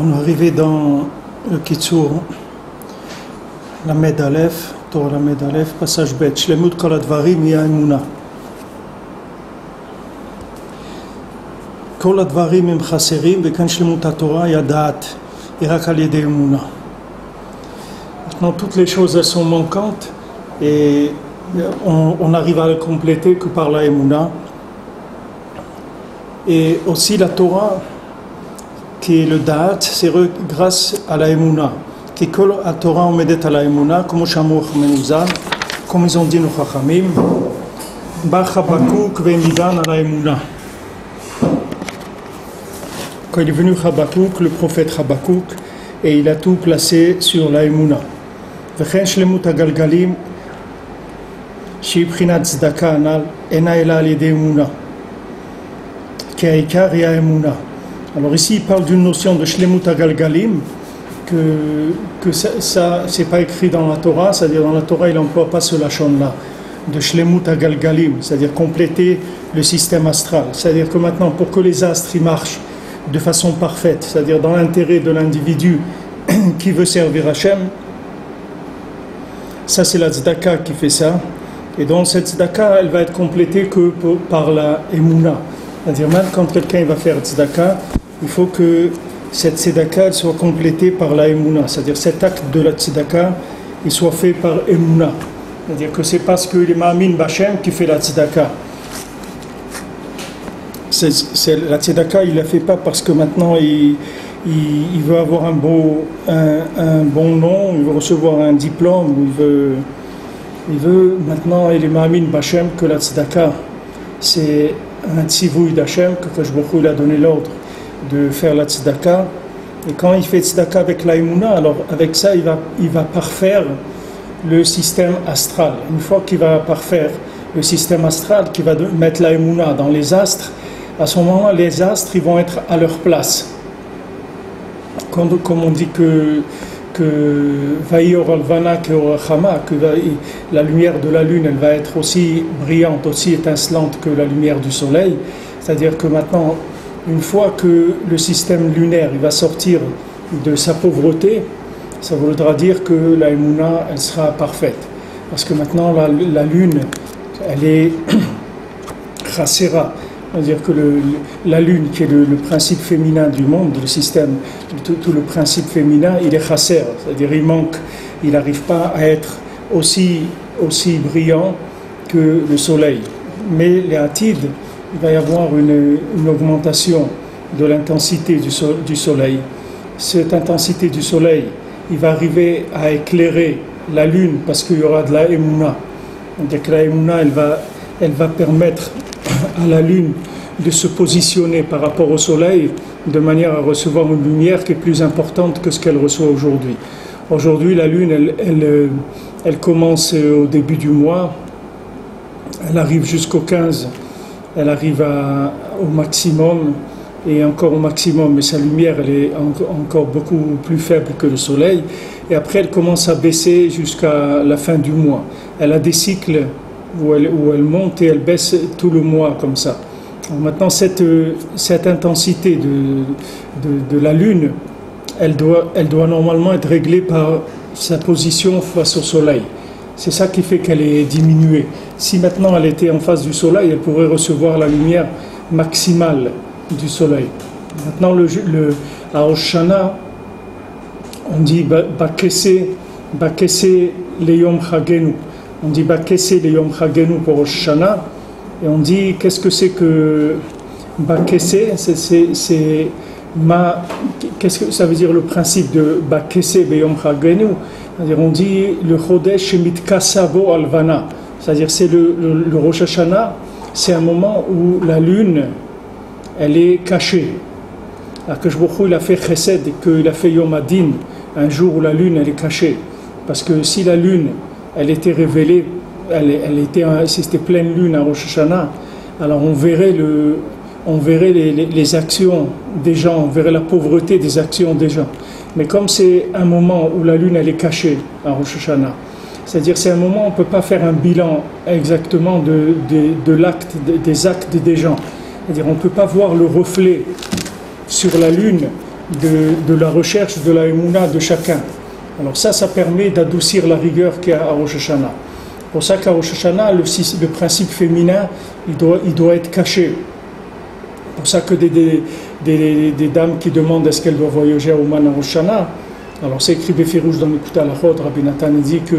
On est arrivé dans le Kitsur, la Med Aleph, Torah la Med Aleph, passage Bet, Shlemut Kol Advarim Ya Emuna. Kol Advarim Im Chaserim, Vekan Shlemut HaTorah Ya Da'at, Irak Al Yedei Emuna. Maintenant, toutes les choses elles sont manquantes et on arrive à les compléter que par la Emuna. Et aussi la Torah, qui est le Da'at, c'est grâce à la Emuna. Qui kol la Torah omedet à la Emuna, comme ils ont dit nos Chachamim, Ba Chabakouk ve'midan à la Emuna. Quand il est venu Chabakouk, le prophète Chabakouk, et il a tout placé sur la Emuna. V'chen shlemut hagalgalim, shehi b'chinat tzedaka anal, ena ela al yedei Emuna. Ki ha'ikar hi ha'emuna. Alors ici, il parle d'une notion de Shlemut HaGalgalim, que ça c'est pas écrit dans la Torah, c'est-à-dire dans la Torah, il n'emploie pas ce lachon-là, de Shlemut HaGalgalim, c'est-à-dire compléter le système astral. C'est-à-dire que maintenant, pour que les astres ils marchent de façon parfaite, c'est-à-dire dans l'intérêt de l'individu qui veut servir Hachem, ça c'est la tzedaka qui fait ça, et donc cette tzedaka, elle va être complétée que par la Emuna. C'est-à-dire même quand quelqu'un va faire tzedaka, il faut que cette tzedaka soit complétée par la Emuna. C'est-à-dire cet acte de la tzedaka, il soit fait par Emuna. C'est-à-dire que c'est parce qu'il est Ma'amin B'Hashem qui fait la tzedaka. La tzedaka, il ne la fait pas parce que maintenant il veut avoir un bon nom, il veut recevoir un diplôme, il veut maintenant, il est Ma'amin B'Hashem que la tzedaka, c'est un tzivouï d'Hachem, que Kadosh Baruch Hu il a donné l'ordre de faire la tzedaka. Et quand il fait tzedaka avec la Emuna, alors avec ça il va parfaire le système astral. Une fois qu'il va parfaire le système astral, qu'il va mettre la Emuna dans les astres, à ce moment-là les astres ils vont être à leur place. Comme on dit que Vaïor Alvana Keorachama, que la lumière de la lune elle va être aussi brillante, aussi étincelante que la lumière du soleil. C'est-à-dire que maintenant, une fois que le système lunaire il va sortir de sa pauvreté, ça voudra dire que la Emuna elle sera parfaite. Parce que maintenant la lune elle est Chasera. C'est-à-dire que la lune, qui est le principe féminin du monde, le système, tout le principe féminin, il est chasser, c'est-à-dire il manque, il n'arrive pas à être aussi brillant que le soleil. Mais les Hatides, il va y avoir une augmentation de l'intensité du soleil. Cette intensité du soleil, il va arriver à éclairer la lune parce qu'il y aura de la Emuna. Donc la Emuna, elle va permettre à la lune de se positionner par rapport au soleil de manière à recevoir une lumière qui est plus importante que ce qu'elle reçoit aujourd'hui. Aujourd'hui, la lune, elle commence au début du mois, elle arrive jusqu'au 15, elle arrive au maximum, et encore au maximum, mais sa lumière, elle est encore beaucoup plus faible que le soleil, et après elle commence à baisser jusqu'à la fin du mois. Elle a des cycles où elle monte et elle baisse tout le mois comme ça. Alors maintenant, cette intensité de la Lune, elle doit normalement être réglée par sa position face au Soleil. C'est ça qui fait qu'elle est diminuée. Si maintenant elle était en face du Soleil, elle pourrait recevoir la lumière maximale du Soleil. Maintenant, à Rosh Hashanah, on dit Bakese Leyom Chagenu. On dit Bakese le Yom Chagenu pour Rosh Hashanah, et on dit qu'est-ce que c'est que Bakese, qu'est-ce que ça veut dire le principe de Bakese be Yom Chagenu? C'est-à-dire on dit le Chodesh Mitkasabo Alvana, c'est-à-dire c'est le Rosh Hashanah, c'est un moment où la lune elle est cachée. Alors que Kadosh Baruch Hu il a fait Chesed, qu'il a fait Yom Adin, un jour où la lune elle est cachée, parce que si la lune elle était révélée, c'était pleine lune à Rosh Hashanah, alors on verrait les actions des gens, on verrait la pauvreté des actions des gens. Mais comme c'est un moment où la lune elle est cachée à Rosh Hashanah, c'est-à-dire c'est un moment où on ne peut pas faire un bilan exactement des actes des gens. C'est-à-dire on ne peut pas voir le reflet sur la lune de la recherche de la émouna de chacun. Alors ça permet d'adoucir la rigueur qu'il y a à Rosh Hashanah. C'est pour ça qu'à Rosh Hashanah, le principe féminin, il doit être caché. C'est pour ça que des dames qui demandent est-ce qu'elles doivent voyager à Ouman à Rosh Hashanah, alors c'est écrit Befirouche dans le Kouta Lachot, Rabbi Nathan dit que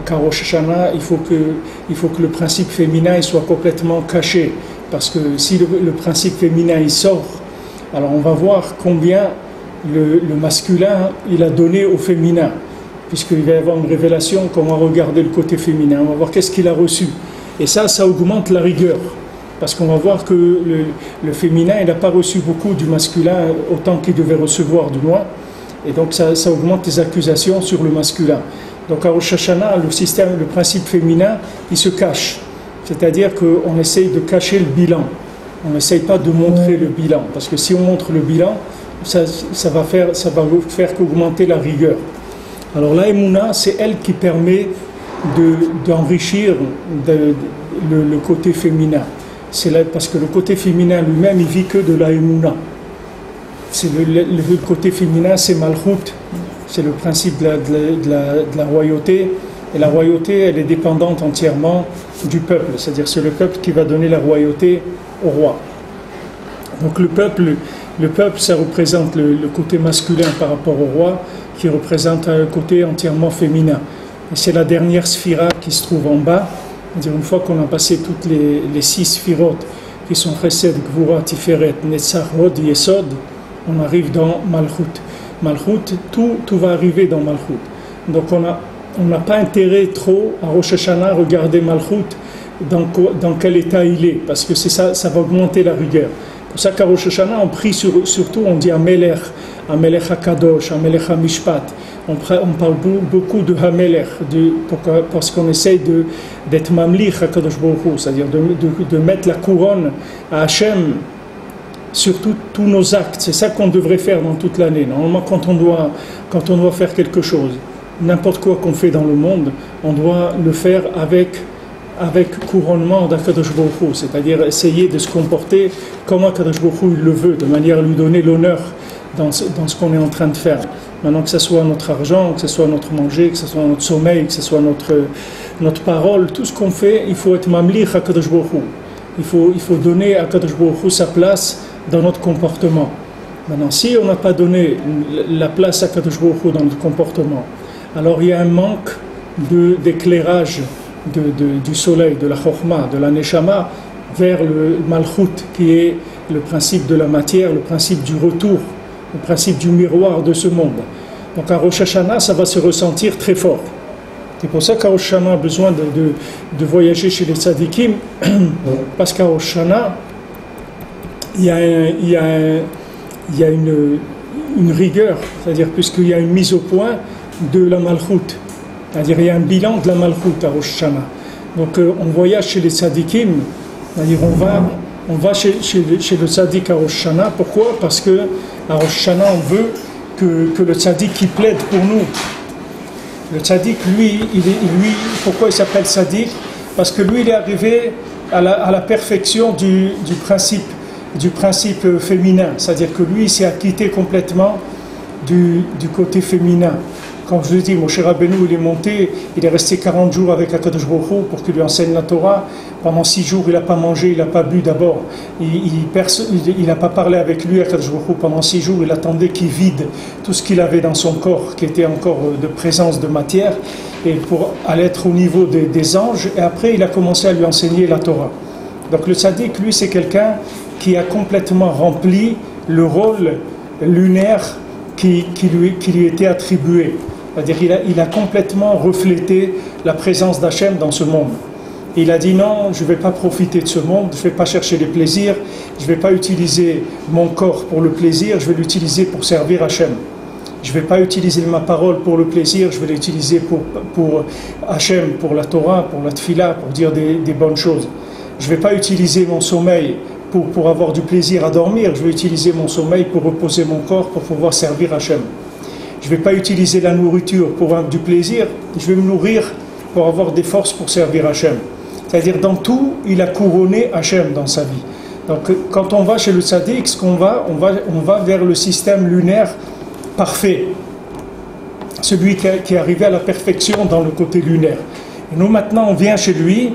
qu'à Rosh Hashanah, il faut que le principe féminin il soit complètement caché. Parce que si le principe féminin il sort, alors on va voir combien le masculin il a donné au féminin. Puisqu'il va y avoir une révélation, qu'on va regarder le côté féminin, on va voir qu'est-ce qu'il a reçu. Et ça augmente la rigueur. Parce qu'on va voir que le féminin, il n'a pas reçu beaucoup du masculin, autant qu'il devait recevoir du moins. Et donc ça augmente les accusations sur le masculin. Donc à Rosh Hashanah, le principe féminin, il se cache. C'est-à-dire qu'on essaye de cacher le bilan. On n'essaye pas de montrer le bilan. Parce que si on montre le bilan, ça va faire qu'augmenter la rigueur. Alors la Emouna, c'est elle qui permet d'enrichir le côté féminin. Parce que le côté féminin lui-même, il vit que de la Emouna. Le côté féminin, c'est Malchut, c'est le principe de la royauté. Et la royauté, elle est dépendante entièrement du peuple. C'est-à-dire c'est le peuple qui va donner la royauté au roi. Donc le peuple, ça représente le côté masculin par rapport au roi, qui représente un côté entièrement féminin. Et c'est la dernière sphira qui se trouve en bas. C'est-à-dire une fois qu'on a passé toutes les 6 sphirotes, qui sont Chesed, Gvura, Tiferet, Netzach, Hod, Yesod, on arrive dans Malchut. Malchut, tout va arriver dans Malchut. Donc on n'a pas intérêt trop à Rosh Hashanah regarder Malchut dans quel état il est, parce que ça va augmenter la rigueur. C'est pour ça qu'à Rosh Hashanah, on prie surtout, on dit Amelech HaKadosh, Amelech HaMishpat. On parle beaucoup de Hamelech, parce qu'on essaye d'être Mamlich HaKadosh Baruch Hu, c'est-à-dire de mettre la couronne à Hachem sur tous nos actes. C'est ça qu'on devrait faire dans toute l'année. Normalement, quand on doit faire quelque chose, n'importe quoi qu'on fait dans le monde, on doit le faire avec couronnement d'Akadosh Baruch Hu, c'est-à-dire essayer de se comporter comme Akadosh Baruch Hu le veut, de manière à lui donner l'honneur dans ce qu'on est en train de faire. Maintenant, que ce soit notre argent, que ce soit notre manger, que ce soit notre sommeil, que ce soit notre parole, tout ce qu'on fait, il faut être mamlich Akadosh Baruch Hu. Il faut donner à Akadosh Baruch Hu sa place dans notre comportement. Maintenant, si on n'a pas donné la place à Akadosh Baruch Hu dans notre comportement, alors il y a un manque d'éclairage du soleil, de la Chokhmah, de la Neshama, vers le Malchut, qui est le principe de la matière, le principe du retour, le principe du miroir de ce monde. Donc à Rosh Hashanah, ça va se ressentir très fort. C'est pour ça qu'à Rosh Hashanah a besoin de voyager chez les tzadikim, parce qu'à Rosh Hashanah, il y a une rigueur, c'est-à-dire puisqu'il y a une mise au point de la Malchut. C'est-à-dire il y a un bilan de la Malchut à Rosh Hashanah. Donc on voyage chez les tzadikim, c'est-à-dire on va chez le tzadik à Rosh Hashanah. Pourquoi? Parce que à Rosh Hashanah on veut que le tzadik qui plaide pour nous. Le tzadik, lui, pourquoi il s'appelle tzadik? Parce que lui il est arrivé à la perfection du principe féminin. C'est-à-dire que lui il s'est acquitté complètement du côté féminin. Comme je l'ai dit, Moshe Rabbeinu, il est monté, il est resté 40 jours avec Akadosh Baruch Hu pour qu'il lui enseigne la Torah. Pendant 6 jours, il n'a pas mangé, il n'a pas bu d'abord. Il n'a pas parlé avec lui, Akadosh Baruch Hu. Pendant 6 jours, il attendait qu'il vide tout ce qu'il avait dans son corps, qui était encore de présence de matière, et pour aller être au niveau des anges. Et après, il a commencé à lui enseigner la Torah. Donc le tzaddik, lui, c'est quelqu'un qui a complètement rempli le rôle lunaire qui lui était attribué. C'est-à-dire il a complètement reflété la présence d'Hachem dans ce monde. Et il a dit non, je ne vais pas profiter de ce monde, je ne vais pas chercher les plaisirs, je ne vais pas utiliser mon corps pour le plaisir, je vais l'utiliser pour servir Hachem. Je ne vais pas utiliser ma parole pour le plaisir, je vais l'utiliser pour Hachem, pour la Torah, pour la Tfila, pour dire des bonnes choses. Je ne vais pas utiliser mon sommeil pour avoir du plaisir à dormir, je vais utiliser mon sommeil pour reposer mon corps, pour pouvoir servir Hachem. Je ne vais pas utiliser la nourriture pour avoir du plaisir, je vais me nourrir pour avoir des forces pour servir Hachem. C'est-à-dire dans tout, il a couronné Hachem dans sa vie. Donc quand on va chez le tzaddik, on va vers le système lunaire parfait. Celui qui est arrivé à la perfection dans le côté lunaire. Et nous maintenant on vient chez lui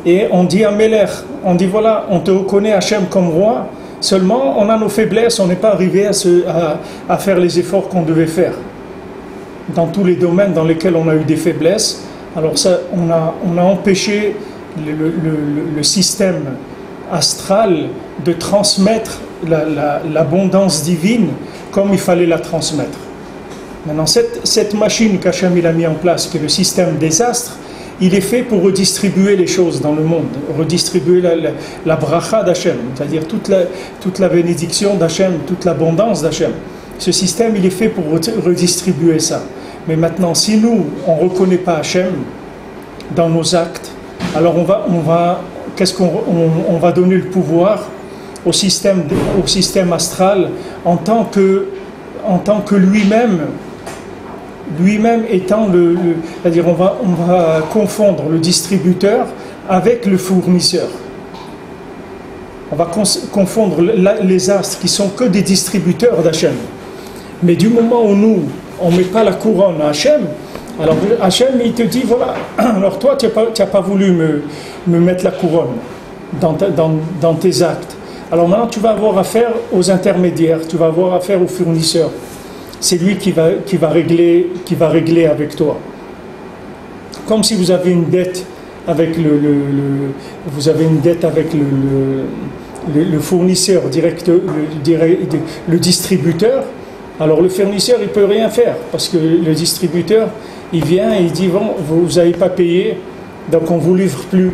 et on dit à Melech, on dit voilà, on te reconnaît Hachem comme roi, seulement on a nos faiblesses, on n'est pas arrivé à faire les efforts qu'on devait faire. Dans tous les domaines dans lesquels on a eu des faiblesses, alors ça, on a empêché le système astral de transmettre l'abondance divine comme il fallait la transmettre. Maintenant, cette machine qu'Hachem il a mis en place, qui est le système des astres, il est fait pour redistribuer les choses dans le monde, redistribuer la bracha d'Hachem, c'est-à-dire toute la bénédiction d'Hachem, toute l'abondance d'Hachem. Ce système, il est fait pour redistribuer ça. Mais maintenant, si nous, on ne reconnaît pas Hachem dans nos actes, alors on va donner le pouvoir au système astral en tant que lui-même étant c'est-à-dire on va confondre le distributeur avec le fournisseur. On va confondre les astres qui sont que des distributeurs d'Hachem. Mais du moment où nous, on ne met pas la couronne à Hachem, alors Hachem, il te dit, voilà, alors toi, tu n'as pas voulu me mettre la couronne dans tes actes. Alors maintenant, tu vas avoir affaire aux intermédiaires, tu vas avoir affaire aux fournisseurs. C'est lui qui va régler avec toi. Comme si vous avez une dette avec le fournisseur direct, le distributeur. Alors le fournisseur il peut rien faire parce que le distributeur il vient et il dit bon, vous n'avez pas payé, donc on vous livre plus.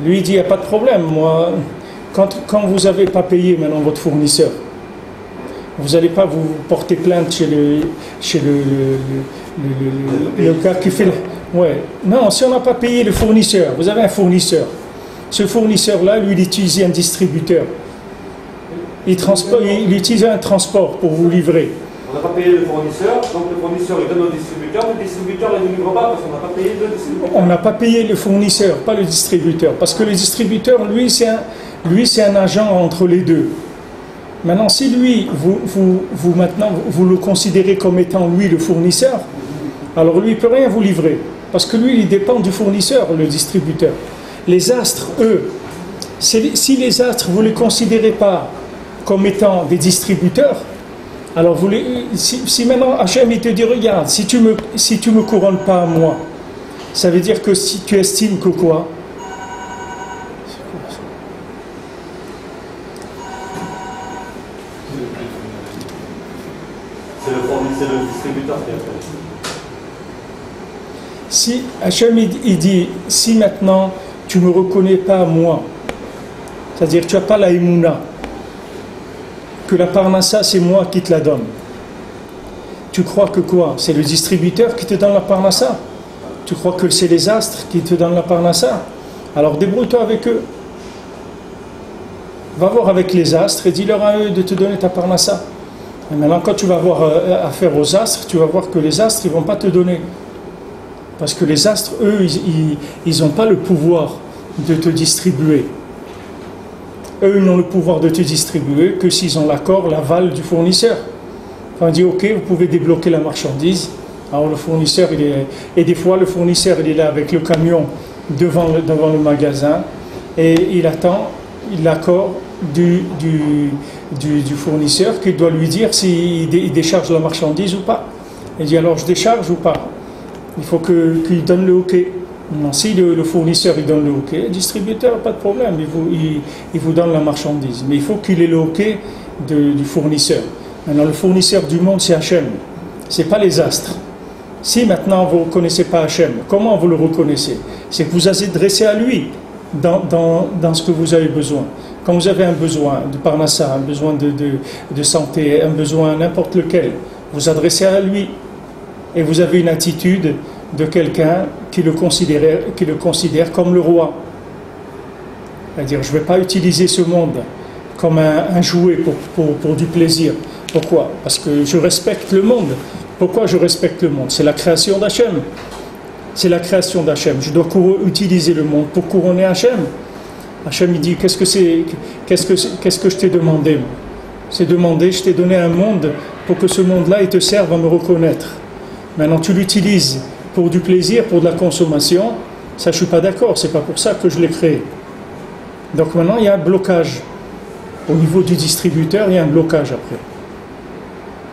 Lui il dit il n'y a pas de problème, moi quand vous n'avez pas payé maintenant votre fournisseur, vous n'allez pas vous porter plainte chez le gars qui fait ouais. Non, si on n'a pas payé le fournisseur, vous avez un fournisseur. Ce fournisseur-là, lui, il utilise un distributeur. Il utilise un transport pour vous livrer. On n'a pas payé le fournisseur, donc le fournisseur il donne au distributeur, le distributeur il ne livre pas parce qu'on n'a pas payé le distributeur. On n'a pas payé le fournisseur, pas le distributeur, parce que le distributeur, lui, c'est un agent entre les deux. Maintenant, si lui, vous le considérez comme étant lui le fournisseur, alors lui, il ne peut rien vous livrer, parce que lui, il dépend du fournisseur, le distributeur. Les astres, eux, si les astres, vous ne les considérez pas comme étant des distributeurs, alors si maintenant Hachem il te dit regarde, si tu me couronnes pas à moi, ça veut dire que si tu estimes que quoi? C'est le distributeur qui a fait. Si Hachem il dit si maintenant tu ne me reconnais pas à moi, c'est-à-dire tu n'as pas la émouna, que la parnassa c'est moi qui te la donne. Tu crois que quoi? C'est le distributeur qui te donne la parnassa? Tu crois que c'est les astres qui te donnent la parnassa? Alors débrouille-toi avec eux. Va voir avec les astres et dis-leur à eux de te donner ta parnassa. Et maintenant quand tu vas avoir affaire aux astres, tu vas voir que les astres ils ne vont pas te donner. Parce que les astres, eux, ils n'ont pas le pouvoir de te distribuer. Eux, ils n'ont le pouvoir de te distribuer que s'ils ont l'accord, l'aval du fournisseur. Enfin, on dit, ok, vous pouvez débloquer la marchandise. Alors le fournisseur, et des fois, le fournisseur, il est là avec le camion devant le magasin et il attend l'accord du fournisseur qui doit lui dire s'il décharge la marchandise ou pas. Il dit, alors je décharge ou pas? Il faut qu'il donne le OK. Non, si le fournisseur il donne le OK, le distributeur, pas de problème, il vous donne la marchandise. Mais il faut qu'il ait le OK du fournisseur. Maintenant, le fournisseur du monde, c'est Hachem. Ce n'est pas les astres. Si maintenant vous ne reconnaissez pas Hachem, comment vous le reconnaissez? C'est que vous adressez à lui dans ce que vous avez besoin. Quand vous avez un besoin de parnassa, un besoin de santé, un besoin n'importe lequel, vous adressez à lui. Et vous avez une attitude de quelqu'un qui le considère comme le roi. C'est-à-dire, je ne vais pas utiliser ce monde comme un jouet pour du plaisir. Pourquoi? Parce que je respecte le monde. Pourquoi je respecte le monde? C'est la création d'Hachem. C'est la création d'Hachem. Je dois utiliser le monde pour couronner Hachem. Hachem il dit, qu'est-ce que je t'ai demandé moi? C'est demandé, je t'ai donné un monde pour que ce monde-là il te serve à me reconnaître. Maintenant tu l'utilises pour du plaisir, pour de la consommation, ça je suis pas d'accord, c'est pas pour ça que je l'ai créé. Donc maintenant il y a un blocage. Au niveau du distributeur, il y a un blocage après.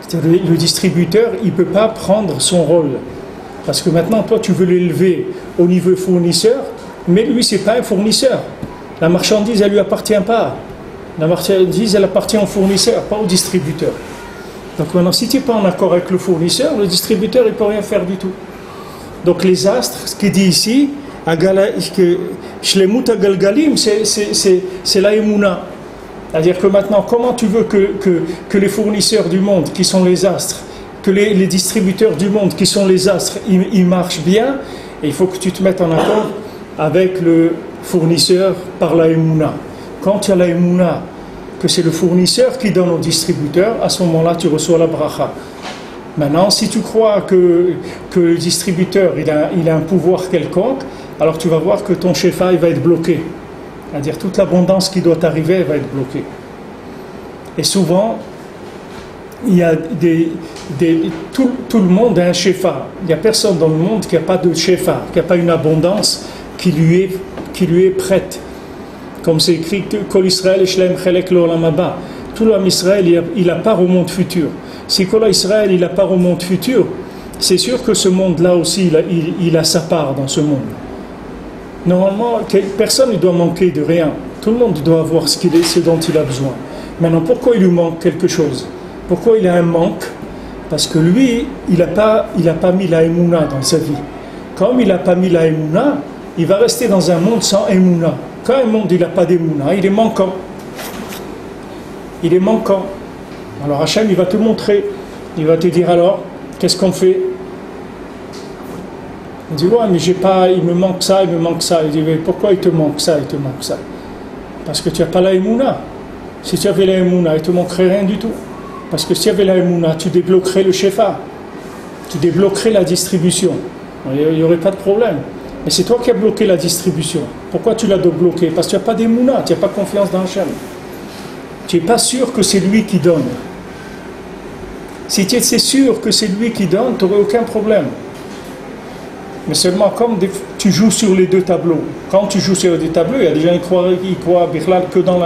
C'est-à-dire, le distributeur, il ne peut pas prendre son rôle. Parce que maintenant, toi, tu veux l'élever au niveau fournisseur, mais lui, ce n'est pas un fournisseur. La marchandise, elle ne lui appartient pas. La marchandise, elle appartient au fournisseur, pas au distributeur. Donc maintenant, si tu n'es pas en accord avec le fournisseur, le distributeur, il ne peut rien faire du tout. Donc les astres, ce qu'il dit ici, Shlemut Agalgalim, c'est la Emouna. C'est-à-dire que maintenant, comment tu veux que les fournisseurs du monde, qui sont les astres, que les distributeurs du monde, qui sont les astres, ils marchent bien, et il faut que tu te mettes en accord avec le fournisseur par la Emouna. Quand il y a la Emouna, que c'est le fournisseur qui donne au distributeur, à ce moment-là, tu reçois la bracha. Maintenant, si tu crois que le distributeur il a un pouvoir quelconque, alors tu vas voir que ton shefa il va être bloqué. C'est-à-dire toute l'abondance qui doit arriver, elle va être bloquée. Et souvent, il y a tout le monde a un shefa. Il n'y a personne dans le monde qui n'a pas de shefa, qui n'a pas une abondance qui lui est prête. Comme c'est écrit, Kol Israël Shlem Chelek L'Olam Haba. Tout l'homme Israël, il a part au monde futur. Si Kol Israël, il a part au monde futur, c'est sûr que ce monde-là aussi, il a sa part dans ce monde. Normalement, personne ne doit manquer de rien. Tout le monde doit avoir ce dont il a besoin. Maintenant, pourquoi il lui manque quelque chose? Pourquoi il a un manque? Parce que lui, il n'a pas mis la Emouna dans sa vie. Comme il n'a pas mis la Emouna, il va rester dans un monde sans Emouna. Quand un monde n'a pas d'Emouna, il est manquant. Il est manquant. Alors Hachem, il va te montrer. Il va te dire alors, qu'est-ce qu'on fait? Il dit, ouais, mais il me manque ça, il me manque ça. Il dit, mais pourquoi il te manque ça, il te manque ça? Parce que tu n'as pas la Emouna. Si tu avais la Emouna, il ne te manquerait rien du tout. Parce que si tu avais la Emouna, tu débloquerais le shefa. Tu débloquerais la distribution. Il n'y aurait pas de problème. Mais c'est toi qui as bloqué la distribution. Pourquoi tu l'as bloqué? Parce que tu n'as pas d'Emouna, tu n'as pas confiance dans Hachem. Tu n'es pas sûr que c'est lui qui donne. Si tu étais sûr que c'est lui qui donne, tu n'aurais aucun problème. Mais seulement comme tu joues sur les deux tableaux. Quand tu joues sur les deux tableaux, il y a des gens qui croient que dans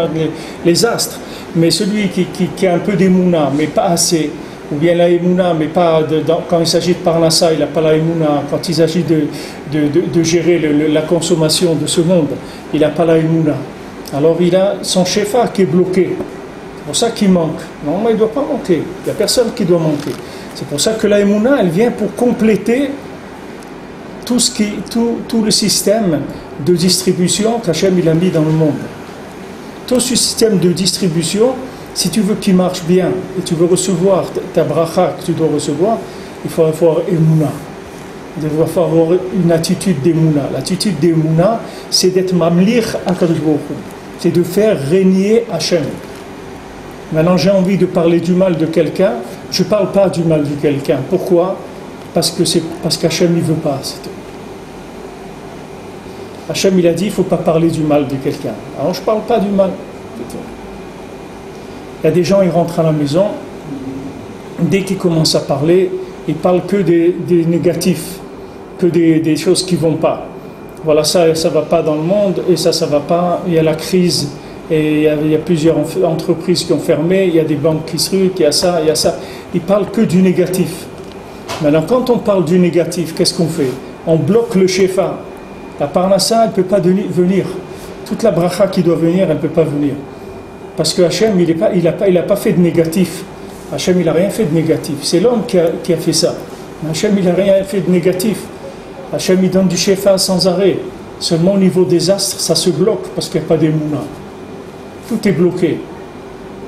les astres. Mais celui qui a un peu d'Emouna, mais pas assez, ou bien la Emouna, mais pas quand il s'agit de Parnassa, il n'a pas la Emouna. Quand il s'agit de gérer la consommation de ce monde, il n'a pas la Emouna. Alors il a son shefa qui est bloqué. C'est pour ça qu'il manque. Normalement, il ne doit pas manquer. Il n'y a personne qui doit manquer. C'est pour ça que la Emouna, elle vient pour compléter tout le système de distribution qu'Hachem il a mis dans le monde. Tout ce système de distribution, si tu veux qu'il marche bien et tu veux recevoir ta bracha que tu dois recevoir, il faut avoir Emouna. Il faut avoir une attitude d'Emouna. L'attitude d'Emouna, c'est d'être mamlir HaKadosh Baruch Hu. C'est de faire régner Hachem. Maintenant, j'ai envie de parler du mal de quelqu'un, je ne parle pas du mal de quelqu'un. Pourquoi? Parce qu'Hachem ne veut pas. Hachem il a dit il ne faut pas parler du mal de quelqu'un. Alors je ne parle pas du mal. Il y a des gens, ils rentrent à la maison, dès qu'ils commencent à parler, ils parlent que des négatifs, que des choses qui ne vont pas. Voilà, ça ne va pas dans le monde, et ça ne va pas. Il y a la crise, et il y a plusieurs entreprises qui ont fermé, il y a des banques qui se ruent, il y a ça, il y a ça. Ils parlent que du négatif. Maintenant, quand on parle du négatif, qu'est-ce qu'on fait? On bloque le shefa. La parnassa, elle ne peut pas venir. Toute la bracha qui doit venir, elle ne peut pas venir. Parce que Hachem, il n'a pas fait de négatif. Hachem, il n'a rien fait de négatif. C'est l'homme qui a fait ça. Mais Hachem, il n'a rien fait de négatif. Hachem, il donne du shefa sans arrêt. Seulement au niveau des astres, ça se bloque parce qu'il n'y a pas d'Emouna. Tout est bloqué.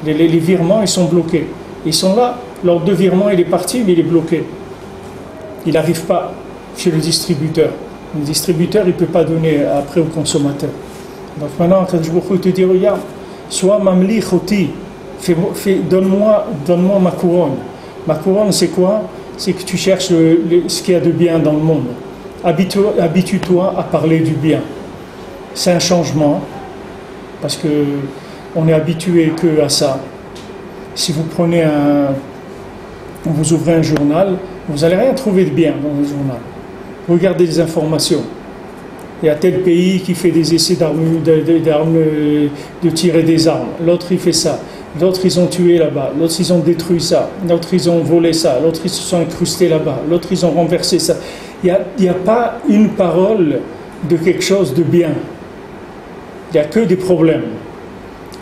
Les virements, ils sont bloqués. Ils sont là. L'ordre de virement, il est parti, mais il est bloqué. Il n'arrive pas chez le distributeur. Le distributeur, il ne peut pas donner après au consommateur. Donc maintenant, quand je vous te dis, regarde, sois mamli choti, donne-moi ma couronne. Ma couronne, c'est quoi? C'est que tu cherches ce qu'il y a de bien dans le monde. Habitue-toi à parler du bien. C'est un changement. parce qu'on est habitué que à ça. Si vous prenez vous ouvrez un journal, vous n'allez rien trouver de bien dans le journal. Regardez les informations. Il y a tel pays qui fait des essais de tirer des armes. L'autre, il fait ça. L'autre, ils ont tué là-bas. L'autre, ils ont détruit ça. L'autre, ils ont volé ça. L'autre, ils se sont incrustés là-bas. L'autre, ils ont renversé ça. Il n'y a pas une parole de quelque chose de bien. Il n'y a que des problèmes.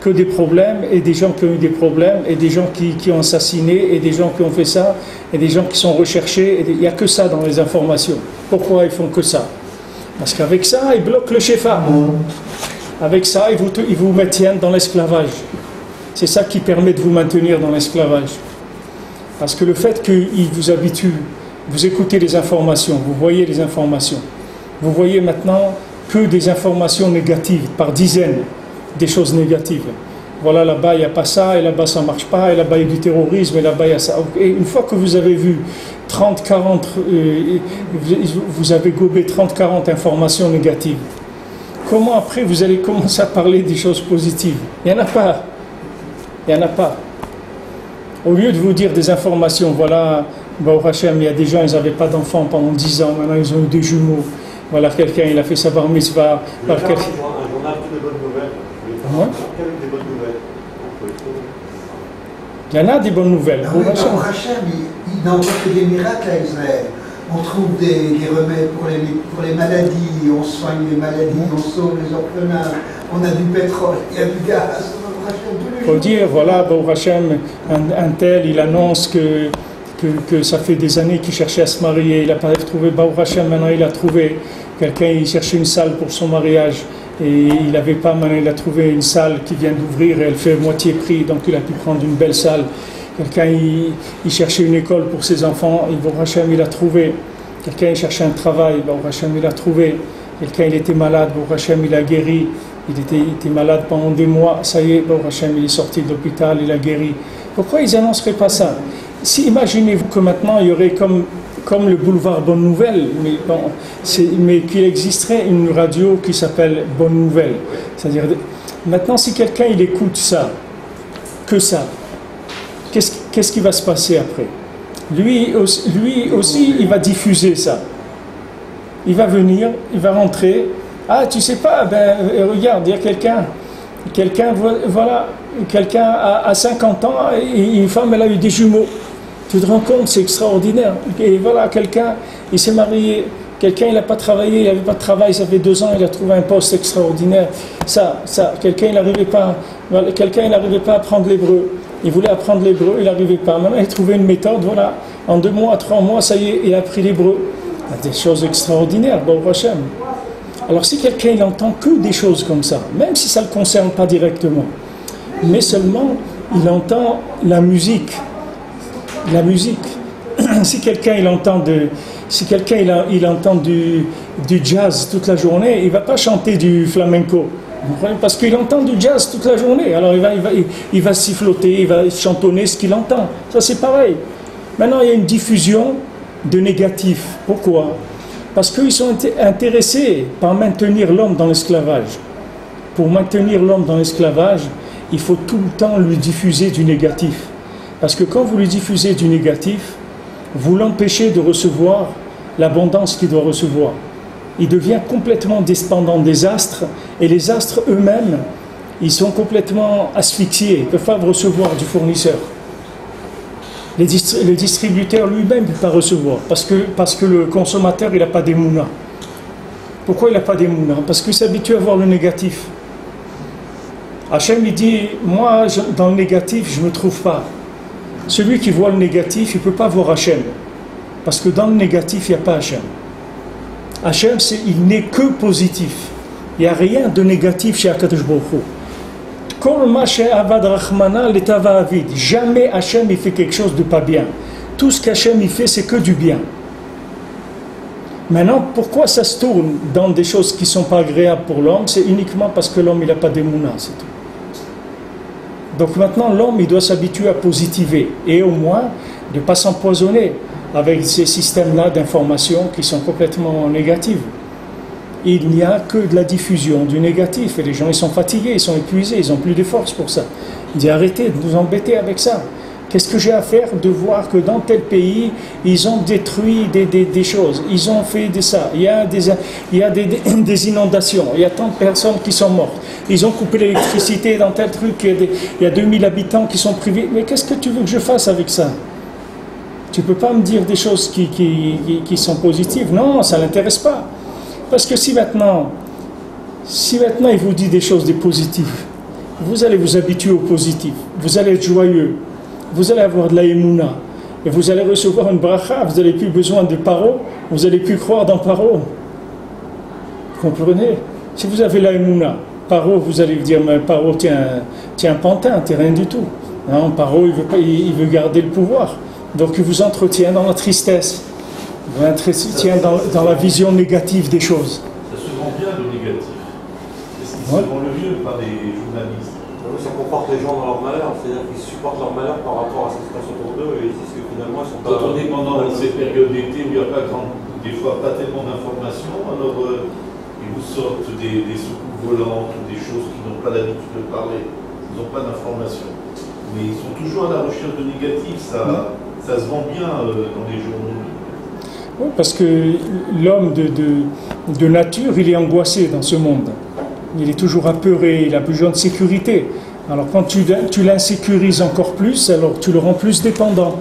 Que des problèmes, et des gens qui ont eu des problèmes, et des gens qui ont assassiné, et des gens qui ont fait ça, et des gens qui sont recherchés. Il n'y a que ça dans les informations. Pourquoi ils font que ça? Parce qu'avec ça, ils bloquent le shefa. Avec ça, ils vous maintiennent dans l'esclavage. C'est ça qui permet de vous maintenir dans l'esclavage. Parce que le fait qu'ils vous habituent, vous écoutez les informations, vous voyez les informations. Vous voyez maintenant que des informations négatives, par dizaines, des choses négatives. Voilà, là-bas, il n'y a pas ça, et là-bas, ça ne marche pas, et là-bas, il y a du terrorisme, et là-bas, il y a ça. Et une fois que vous avez vu 30, 40, vous avez gobé 30, 40 informations négatives, comment après vous allez commencer à parler des choses positives? Il n'y en a pas. Il n'y en a pas. Au lieu de vous dire des informations, voilà, Baruch Hashem, il y a des gens, ils n'avaient pas d'enfants pendant 10 ans, maintenant ils ont eu des jumeaux. Voilà, quelqu'un, il a fait sa bar mitzvah. Un journal, toutes les bonnes nouvelles. Des bonnes nouvelles. Il y en a des bonnes nouvelles. Baruch Hashem, il n'envoie que des miracles à Israël. On trouve des remèdes pour les maladies, on soigne les maladies, on sauve les orphelins, on a du pétrole, il y a du gaz. Il faut dire, voilà, Baruch Hashem, un tel, il annonce que ça fait des années qu'il cherchait à se marier, il n'a pas trouvé, Baruch Hashem, maintenant il a trouvé. Quelqu'un, il cherchait une salle pour son mariage, et il n'avait pas, maintenant il a trouvé une salle qui vient d'ouvrir, et elle fait moitié prix, donc il a pu prendre une belle salle. Quelqu'un, il cherchait une école pour ses enfants, et Baruch Hashem, il a trouvé. Quelqu'un, il cherchait un travail, Baruch Hashem, il a trouvé. Quelqu'un, il était malade, Baruch Hashem, il a guéri. Il était malade pendant des mois, ça y est, Baruch Hashem, il est sorti de l'hôpital, il a guéri. Pourquoi ils n'annonceraient pas ça? Si imaginez-vous que maintenant il y aurait comme le boulevard Bonne Nouvelle, mais qu'il existerait une radio qui s'appelle Bonne Nouvelle. C'est-à-dire, maintenant si quelqu'un il écoute ça, que ça, qu'est-ce qui va se passer après? Lui aussi, il va diffuser ça. Il va venir, il va rentrer. Ah, tu sais pas, regarde, il y a quelqu'un, voilà, quelqu'un a 50 ans, et une femme, elle a eu des jumeaux. Tu te rends compte, c'est extraordinaire. Et voilà, quelqu'un, il s'est marié, quelqu'un, il n'a pas travaillé, il n'avait pas de travail, ça fait 2 ans, il a trouvé un poste extraordinaire. Quelqu'un, il n'arrivait pas à apprendre l'hébreu. Il voulait apprendre l'hébreu, il n'arrivait pas. Maintenant, il a trouvé une méthode, voilà, en 2 mois, 3 mois, ça y est, il a appris l'hébreu. Des choses extraordinaires, Baruch Hashem. Alors si quelqu'un il entend que des choses comme ça, même si ça ne le concerne pas directement, mais seulement il entend la musique. Si quelqu'un il entend il entend du jazz toute la journée, il ne va pas chanter du flamenco. Parce qu'il entend du jazz toute la journée. Alors il va siffloter, il va chantonner ce qu'il entend. Ça c'est pareil. Maintenant il y a une diffusion de négatif. Pourquoi? Parce qu'ils sont intéressés par maintenir l'homme dans l'esclavage. Pour maintenir l'homme dans l'esclavage, il faut tout le temps lui diffuser du négatif. Parce que quand vous lui diffusez du négatif, vous l'empêchez de recevoir l'abondance qu'il doit recevoir. Il devient complètement dépendant des astres, et les astres eux-mêmes, ils sont complètement asphyxiés, ils ne peuvent pas recevoir du fournisseur. Le distributeur lui-même ne peut pas recevoir, parce que le consommateur, il n'a pas d'émouna. Pourquoi il n'a pas d'émouna? Parce qu'il s'habitue à voir le négatif. Hachem, il dit, moi, dans le négatif, je ne me trouve pas. Celui qui voit le négatif, il ne peut pas voir Hachem. Parce que dans le négatif, il n'y a pas Hachem. Hachem, il n'est que positif. Il n'y a rien de négatif chez Akadosh Baruch Hu. Jamais Hachem il fait quelque chose de pas bien. Tout ce qu'Hachem il fait, c'est que du bien. Maintenant, pourquoi ça se tourne dans des choses qui ne sont pas agréables pour l'homme? C'est uniquement parce que l'homme il n'a pas d'émouna, c'est tout. Donc maintenant, l'homme il doit s'habituer à positiver et au moins de ne pas s'empoisonner avec ces systèmes-là d'informations qui sont complètement négatifs. il n'y a que de la diffusion du négatif. Et les gens, ils sont fatigués, ils sont épuisés, ils n'ont plus de force pour ça. Il dit, arrêtez de vous embêter avec ça. Qu'est-ce que j'ai à faire de voir que dans tel pays, ils ont détruit des choses, ils ont fait de ça, il y a des inondations, il y a tant de personnes qui sont mortes, ils ont coupé l'électricité dans tel truc, il y a 2000 habitants qui sont privés. Mais qu'est-ce que tu veux que je fasse avec ça? Tu ne peux pas me dire des choses qui sont positives. Non, ça ne l'intéresse pas. Parce que si maintenant il vous dit des choses de positives, vous allez vous habituer au positif, vous allez être joyeux, vous allez avoir de la émouna, et vous allez recevoir une bracha, vous n'avez plus besoin de paro, vous n'allez plus croire dans paro. Vous comprenez? Si vous avez la émouna, paro, vous allez dire, mais paro, tiens un pantin, t'es rien du tout. Non, paro, il veut garder le pouvoir. Donc il vous entretient dans la tristesse, il vous entretient dans la vision négative des choses. Ça se vend bien le négatif. C'est ce qui se vend le mieux par les journalistes. Ça comporte les gens dans leur malheur, c'est-à-dire qu'ils supportent leur malheur par rapport à ce qui se passe autour d'eux et ils disent que finalement ils sont pas... Quand on est pendant ces périodes d'été où il n'y a des fois pas tellement d'informations, alors ils vous sortent des soucoupes volantes ou des choses qui n'ont pas l'habitude de parler. Ils n'ont pas d'informations. Mais ils sont toujours à la recherche de négatifs, ça se vend bien dans les journaux. Oui, parce que l'homme de nature, il est angoissé dans ce monde. Il est toujours apeuré, il a besoin de sécurité. Alors quand tu l'insécurises encore plus, alors tu le rends plus dépendant.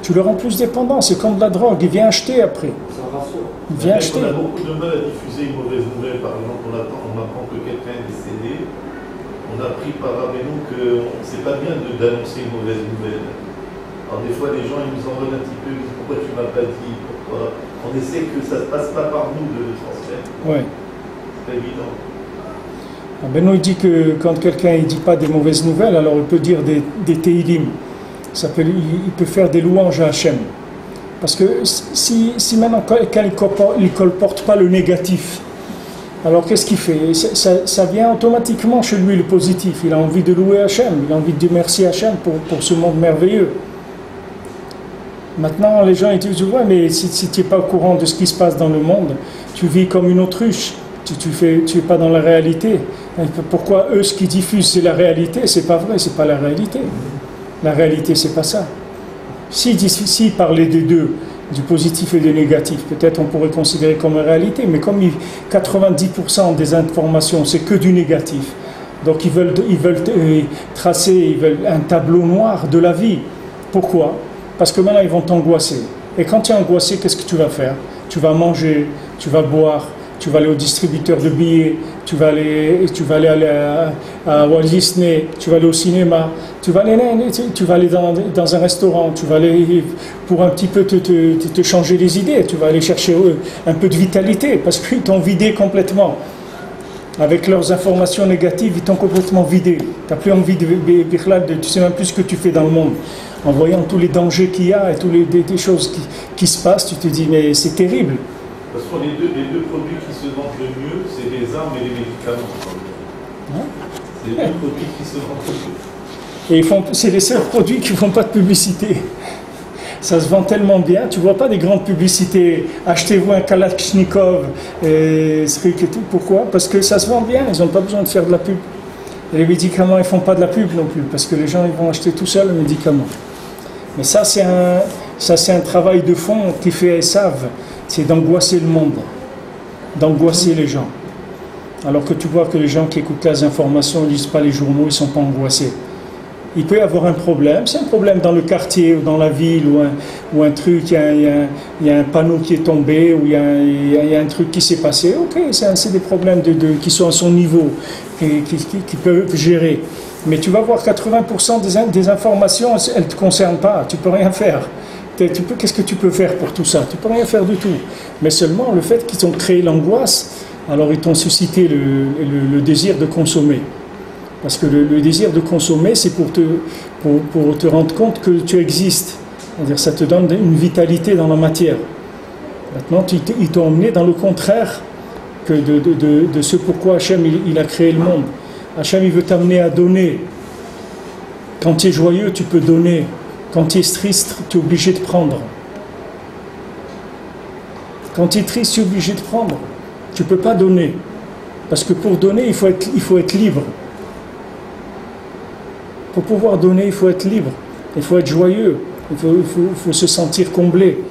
Tu le rends plus dépendant, c'est comme de la drogue, il vient acheter après. Il vient acheter. On a beaucoup de mal à diffuser une mauvaise nouvelle. Par exemple, on apprend que quelqu'un est décédé. On a appris par Rabbeinu que c'est pas bien d'annoncer une mauvaise nouvelle. Alors des fois les gens ils nous en veulent un petit peu, ils disent pourquoi tu m'as pas dit, pourquoi. On essaie que ça ne passe pas par nous de le transmettre. Ouais. C'est pas évident. Benoît dit que quand quelqu'un ne dit pas des mauvaises nouvelles, alors il peut dire des Teilim. Il peut faire des louanges à Hachem. Parce que si maintenant quelqu'un ne colporte pas le négatif, alors qu'est-ce qu'il fait? Ça vient automatiquement chez lui le positif. Il a envie de louer Hachem, il a envie de dire merci à Hachem pour ce monde merveilleux. Maintenant, les gens ils disent, ouais, mais si tu n'es pas au courant de ce qui se passe dans le monde, tu vis comme une autruche, tu n'es pas dans la réalité. Pourquoi eux, ce qu'ils diffusent, c'est la réalité? C'est pas vrai, c'est pas la réalité. La réalité, c'est pas ça. S'ils parlaient des deux, du positif et du négatif, peut-être on pourrait considérer comme une réalité, mais comme 90% des informations, c'est que du négatif. Donc ils veulent tracer un tableau noir de la vie. Pourquoi? Parce que maintenant ils vont t'angoisser. Et quand tu es angoissé, qu'est-ce que tu vas faire? Tu vas manger, tu vas boire, tu vas aller au distributeur de billets, tu vas aller à Walt Disney, tu vas aller au cinéma, tu vas aller dans un restaurant, tu vas aller pour un petit peu te changer les idées, tu vas aller chercher un peu de vitalité, parce qu'ils t'ont vidé complètement. Avec leurs informations négatives, ils t'ont complètement vidé. Tu n'as plus envie tu ne sais même plus ce que tu fais dans le monde. En voyant tous les dangers qu'il y a et toutes des choses qui se passent, tu te dis, mais c'est terrible. Parce que les deux produits qui se vendent le mieux, c'est les armes et les médicaments. Hein? C'est les deux produits qui se vendent le mieux. Et c'est les seuls produits qui ne font pas de publicité. Ça se vend tellement bien, tu ne vois pas des grandes publicités. Achetez-vous un Kalachnikov, ce truc et tout. Pourquoi? Parce que ça se vend bien, ils n'ont pas besoin de faire de la pub. Et les médicaments, ils ne font pas de la pub non plus, parce que les gens ils vont acheter tout seuls le médicament. Mais ça, c'est un travail de fond qui fait Esav, c'est d'angoisser le monde, d'angoisser les gens. Alors que tu vois que les gens qui écoutent les informations, ils ne lisent pas les journaux, ils ne sont pas angoissés. Il peut y avoir un problème, c'est un problème dans le quartier ou dans la ville ou un truc, il y a un panneau qui est tombé ou il y a un truc qui s'est passé. Ok, c'est des problèmes qui sont à son niveau, qui peuvent gérer. Mais tu vas voir 80% des informations, elles ne te concernent pas, tu ne peux rien faire. Qu'est-ce que tu peux faire pour tout ça? Tu ne peux rien faire du tout. Mais seulement le fait qu'ils ont créé l'angoisse, alors ils t'ont suscité le désir de consommer. Parce que le désir de consommer, c'est pour te rendre compte que tu existes. C'est-à-dire ça te donne une vitalité dans la matière. Maintenant, ils t'ont emmené dans le contraire que de ce pourquoi Hachem il a créé le monde. Hachem il veut t'amener à donner. Quand tu es joyeux, tu peux donner. Quand tu es triste, tu es obligé de prendre. Quand tu es triste, tu es obligé de prendre. Tu ne peux pas donner. Parce que pour donner, il faut être libre. Pour pouvoir donner, il faut être libre. Il faut être joyeux. Il faut se sentir comblé.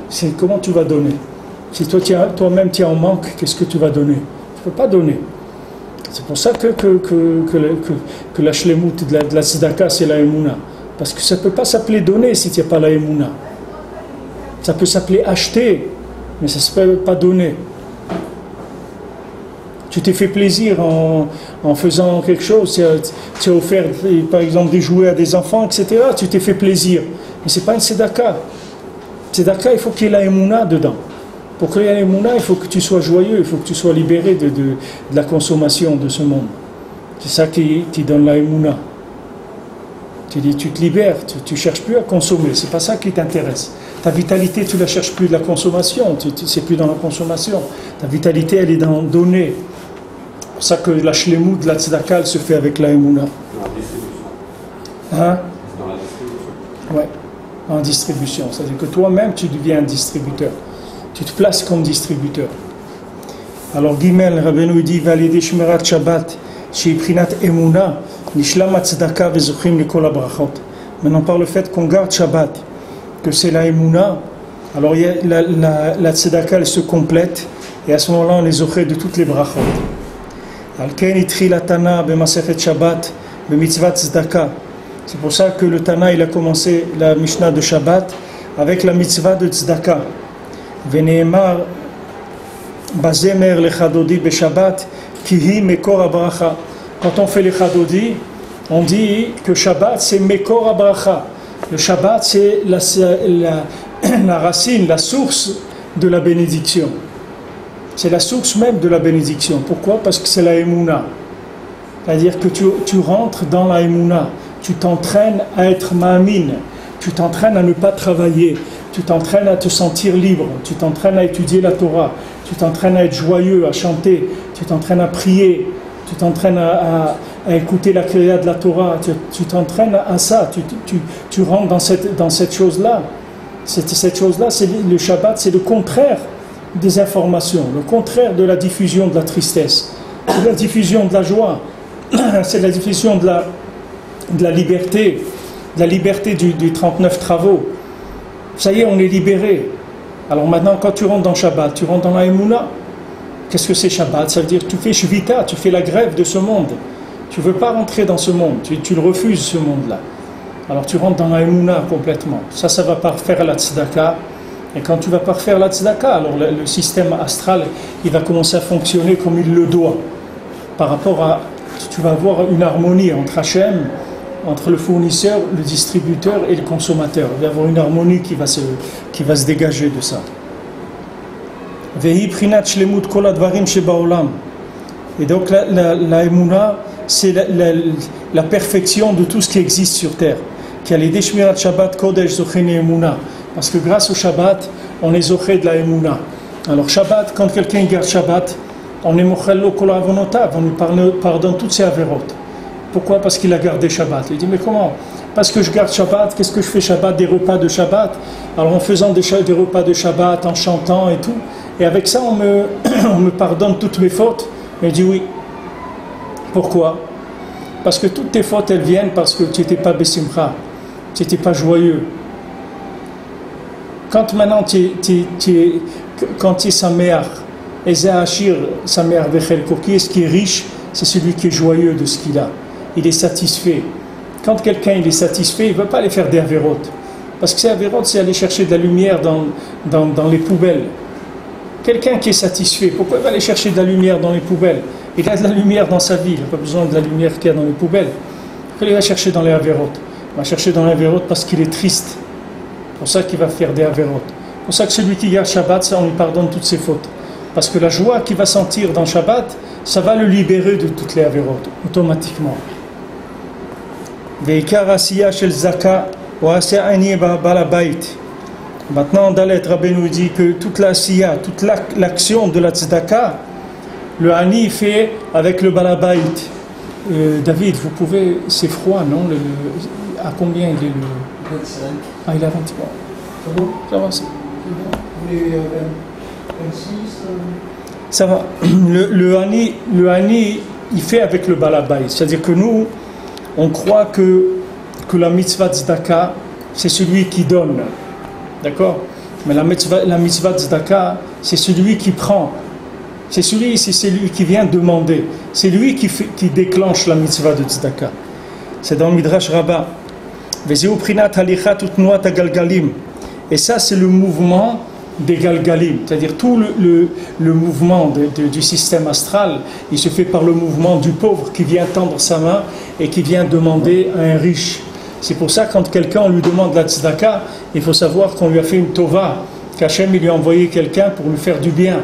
C'est comment tu vas donner. Si toi-même tu es en manque, qu'est-ce que tu vas donner? Tu ne peux pas donner. C'est pour ça que la shlemout de la tzedaka, c'est la emuna. Parce que ça ne peut pas s'appeler donner si tu n'as pas la emuna. Ça peut s'appeler acheter, mais ça ne peut pas donner. Tu t'es fait plaisir en faisant quelque chose, tu as offert par exemple des jouets à des enfants, etc. Tu t'es fait plaisir. Mais ce n'est pas une tzedaka. Tzedaka, il faut qu'il y ait la emuna dedans. Pour qu'il y ait la emuna, il faut que tu sois joyeux, il faut que tu sois libéré de la consommation de ce monde. C'est ça qui donne la emuna. Tu te libères, tu ne cherches plus à consommer, c'est pas ça qui t'intéresse. Ta vitalité, tu ne la cherches plus de la consommation, c'est plus dans la consommation. Ta vitalité, elle est dans donner. C'est pour ça que la shlemut de la tzedaka, elle se fait avec la emuna. Dans la distribution. Hein? Dans la distribution. Ouais, en distribution. C'est-à-dire que toi-même, tu deviens un distributeur. Tu te places comme distributeur. Alors, Gimel, Rabbeinu dit, Validé Shmirat Shabbat, Sheiprinat Emuna, Nishlamat Tzedaka Vezuchim Nikol Abrachot. Maintenant, par le fait qu'on garde Shabbat, que c'est la Emuna, alors la Tzedaka, elle se complète, et à ce moment-là, on les offre de toutes les brachot. Al-Ken Itri la Tana, B'Masechet Shabbat, B'Mitzvat Tzedaka. C'est pour ça que le Tana, il a commencé la Mishnah de Shabbat avec la mitzvah de Tzedaka. Veneemar Bazemer lechadodi beshabbat kihi mekor abracha. Quand on fait les chadodi, on dit que Shabbat c'est mekor abracha. Le Shabbat c'est la racine, la source de la bénédiction. C'est la source même de la bénédiction. Pourquoi? Parce que c'est la emuna. C'est-à-dire que tu rentres dans la emuna. Tu t'entraînes à être ma'amin. Tu t'entraînes à ne pas travailler. Tu t'entraînes à te sentir libre, tu t'entraînes à étudier la Torah, tu t'entraînes à être joyeux, à chanter, tu t'entraînes à prier, tu t'entraînes à écouter la kriya de la Torah, tu t'entraînes à ça, tu rentres dans cette chose-là. Cette chose-là, le Shabbat, c'est le contraire des informations, le contraire de la diffusion de la tristesse, c'est la diffusion de la joie, c'est la diffusion de la liberté, du 39 travaux. Ça y est, on est libéré. Alors maintenant, quand tu rentres dans Shabbat, tu rentres dans la Emouna. Qu'est-ce que c'est Shabbat? Ça veut dire que tu fais Shvita, tu fais la grève de ce monde. Tu ne veux pas rentrer dans ce monde, tu le refuses, ce monde-là. Alors tu rentres dans la Emouna complètement. Ça va parfaire la tzedaka. Et quand tu vas parfaire la tzedaka, alors le système astral, il va commencer à fonctionner comme il le doit. Par rapport à... Tu vas avoir une harmonie entre Hachem, entre le fournisseur, le distributeur et le consommateur. Il va y avoir une harmonie qui va se dégager de ça. Et donc la Emouna, c'est la perfection de tout ce qui existe sur terre. Parce que grâce au Shabbat, on est zoché de la Emouna. Alors Shabbat, quand quelqu'un garde Shabbat, on est mochello kol avonotav, on lui pardonne toutes ses avérotes. Pourquoi? Parce qu'il a gardé Shabbat. Il dit, mais comment? Parce que je garde Shabbat, qu'est-ce que je fais Shabbat? Des repas de Shabbat. Alors en faisant des repas de Shabbat, en chantant et tout, et avec ça on me pardonne toutes mes fautes. Mais il dit oui. Pourquoi? Parce que toutes tes fautes, elles viennent parce que tu n'étais pas besimcha, tu n'étais pas joyeux. Quand maintenant quand tu es sameach, Eza Hachir sameach vechelko, qui est-ce qui est riche? C'est celui qui est joyeux de ce qu'il a. Il est satisfait. Quand quelqu'un il est satisfait, il ne veut pas aller faire des avérotes. Parce que ces avérotes, c'est aller chercher de la lumière dans les poubelles. Quelqu'un qui est satisfait, pourquoi il va aller chercher de la lumière dans les poubelles? Il a de la lumière dans sa vie, il n'a pas besoin de la lumière qu'il y a dans les poubelles. Pourquoi il va chercher dans les avérotes? Il va chercher dans les avérotes parce qu'il est triste. C'est pour ça qu'il va faire des avérotes. C'est pour ça que celui qui garde Shabbat, ça, on lui pardonne toutes ses fautes. Parce que la joie qu'il va sentir dans Shabbat, ça va le libérer de toutes les avérotes, automatiquement. Maintenant, Dalet Rabbeinu dit que toute la siya, toute l'action de la tzedaka, le ani fait avec le balabait. David, vous pouvez, c'est froid, non? À combien il est le... 25. Ah, il a 20. C'est bon? Ça va, c'est... C'est bon. Ça va. Le Hani, il fait avec le Balabay. C'est-à-dire que nous, on croit que la mitzvah tzedaka, c'est celui qui donne. D'accord? Mais la mitzvah tzedaka, c'est celui qui prend. C'est celui qui vient demander. C'est lui qui déclenche la mitzvah de tzedaka. C'est dans Midrash Rabbah. Et ça, c'est le mouvement des galgalim, c'est-à-dire tout le mouvement du système astral, il se fait par le mouvement du pauvre qui vient tendre sa main et qui vient demander à un riche. C'est pour ça quand quelqu'un lui demande la tzedaka, il faut savoir qu'on lui a fait une tova, qu'Hachem il lui a envoyé quelqu'un pour lui faire du bien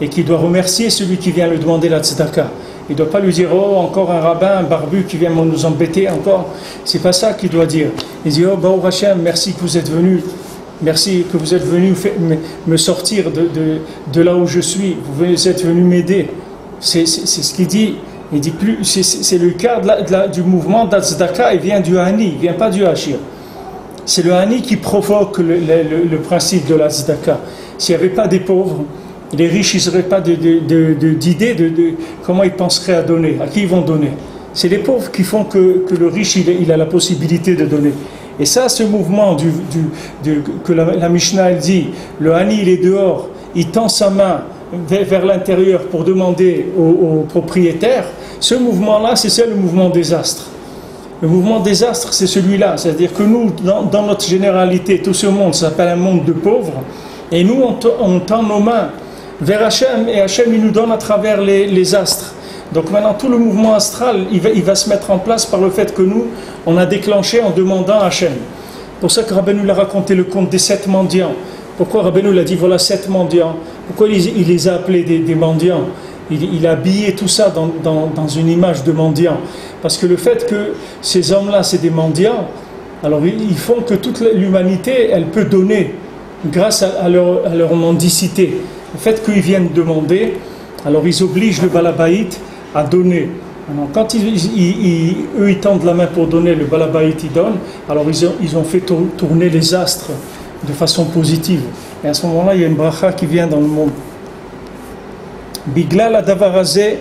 et qu'il doit remercier celui qui vient lui demander la tzedaka. Il ne doit pas lui dire « Oh, encore un rabbin, un barbu qui vient nous embêter encore ». C'est pas ça qu'il doit dire. Il dit « Oh, Baruch Hashem, merci que vous êtes venu. Merci que vous êtes venu me sortir de là où je suis. Vous êtes venu m'aider. » C'est ce qu'il dit. Il dit plus. C'est le cas du mouvement d'Azdaka. Il vient du Hani, il vient pas du Hachir. C'est le Hani qui provoque le principe de l'Azdaka. S'il n'y avait pas des pauvres, les riches, ils n'auraient pas d'idée de comment ils penseraient à donner, à qui ils vont donner. C'est les pauvres qui font que le riche, il a la possibilité de donner. Et ça, ce mouvement que la Mishnah elle dit, le Hani, il est dehors, il tend sa main vers l'intérieur pour demander au propriétaire, ce mouvement-là, c'est le mouvement des astres. Le mouvement des astres, c'est celui-là. C'est-à-dire que nous, dans notre généralité, tout ce monde s'appelle un monde de pauvres, et nous, on tend nos mains vers Hachem, et Hachem, il nous donne à travers les astres. Donc maintenant, tout le mouvement astral, il va se mettre en place par le fait que nous, on a déclenché en demandant à Hachem. Pour ça que Rabbeinu l'a raconté le conte des 7 mendiants. Pourquoi Rabbeinu l'a dit, voilà 7 mendiants? Pourquoi il les a appelés des mendiants? Il a habillé tout ça dans une image de mendiants. Parce que le fait que ces hommes-là, c'est des mendiants, alors ils font que toute l'humanité, elle peut donner grâce à leur mendicité. Le fait qu'ils viennent demander, alors ils obligent le Balabaït à donner. Alors, quand eux ils tendent la main pour donner, le Balabaït il donne, alors ils ont fait tourner les astres de façon positive. Et à ce moment-là, il y a une bracha qui vient dans le monde. Biglal adavarazé,